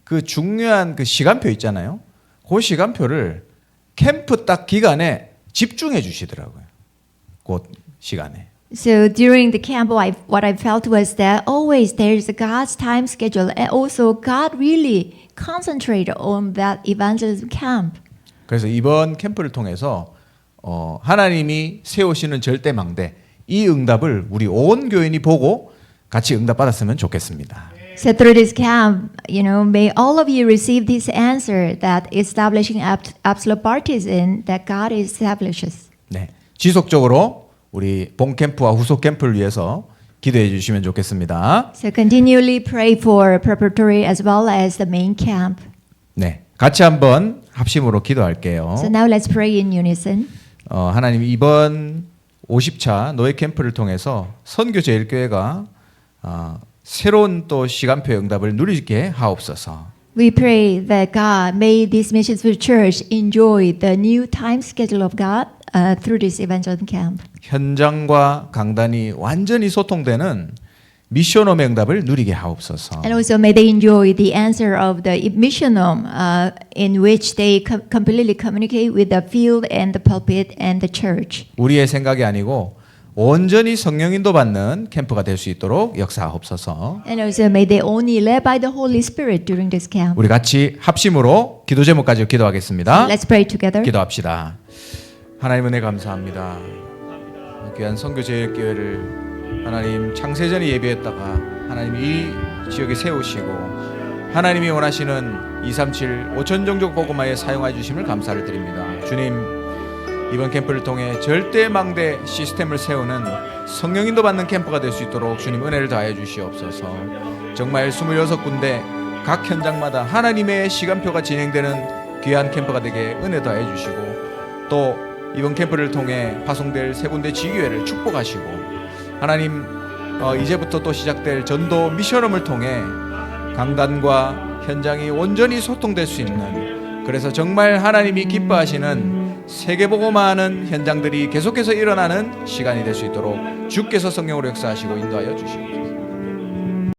그 중요한 그 시간표 있잖아요. 그 시간표를 캠프 딱 기간에 집중해 주시더라고요. 그 시간에. So during the camp, what I felt was that always there is a God's time schedule, and also God really concentrated on that evangelism camp. 그래서 이번 캠프를 통해서 하나님이 세우시는 절대망대 이 응답을 우리 온 교인이 보고 같이 응답받았으면 좋겠습니다. So through this camp, may all of you receive this answer that establishing absolute partisan that God establishes. 네, 지속적으로 우리 본 캠프와 후속 캠프를 위해서 기도해 주시면 좋겠습니다. So continually pray for preparatory as well as the main camp. 네, 같이 한번 합심으로 기도할게요. So now let's pray in unison. 하나님 이번 50차 노예 캠프를 통해서 선교제일교회가 새로운 또 시간표의 응답을 누리게 하옵소서. We pray that God may this missions church enjoy the new time schedule of God through this evangelism camp. 현장과 강단이 완전히 소통되는 미션홈의 응답을 누리게 하옵소서. And also may they enjoy the answer of the mission home in which they completely communicate with the field and the pulpit and the church. 우리의 생각이 아니고 온전히 성령 인도 받는 캠프가 될 수 있도록 역사하옵소서. And also may they only led by the Holy Spirit during this camp. 우리 같이 합심으로 기도 제목까지 기도하겠습니다. Let's pray together. 기도합시다. 하나님 은혜 감사합니다. 귀한 선교제일교회를 하나님 창세전에 예비했다가 하나님 이 지역에 세우시고 하나님이 원하시는 237 5천 종족 복음화에 사용해 주심을 감사를 드립니다. 주님 이번 캠프를 통해 절대망대 시스템을 세우는 성령 인도 받는 캠프가 될 수 있도록 주님 은혜를 다해 주시옵소서. 정말 26군데 각 현장마다 하나님의 시간표가 진행되는 귀한 캠프가 되게 은혜 다해 주시고 또 이번 캠프를 통해 파송될 세 군데 지교회를 축복하시고 하나님 이제부터 또 시작될 전도 미션홈을 통해 강단과 현장이 온전히 소통될 수 있는 그래서 정말 하나님이 기뻐하시는 세계복음화하는 현장들이 계속해서 일어나는 시간이 될 수 있도록 주께서 성령으로 역사하시고 인도하여 주시옵소서.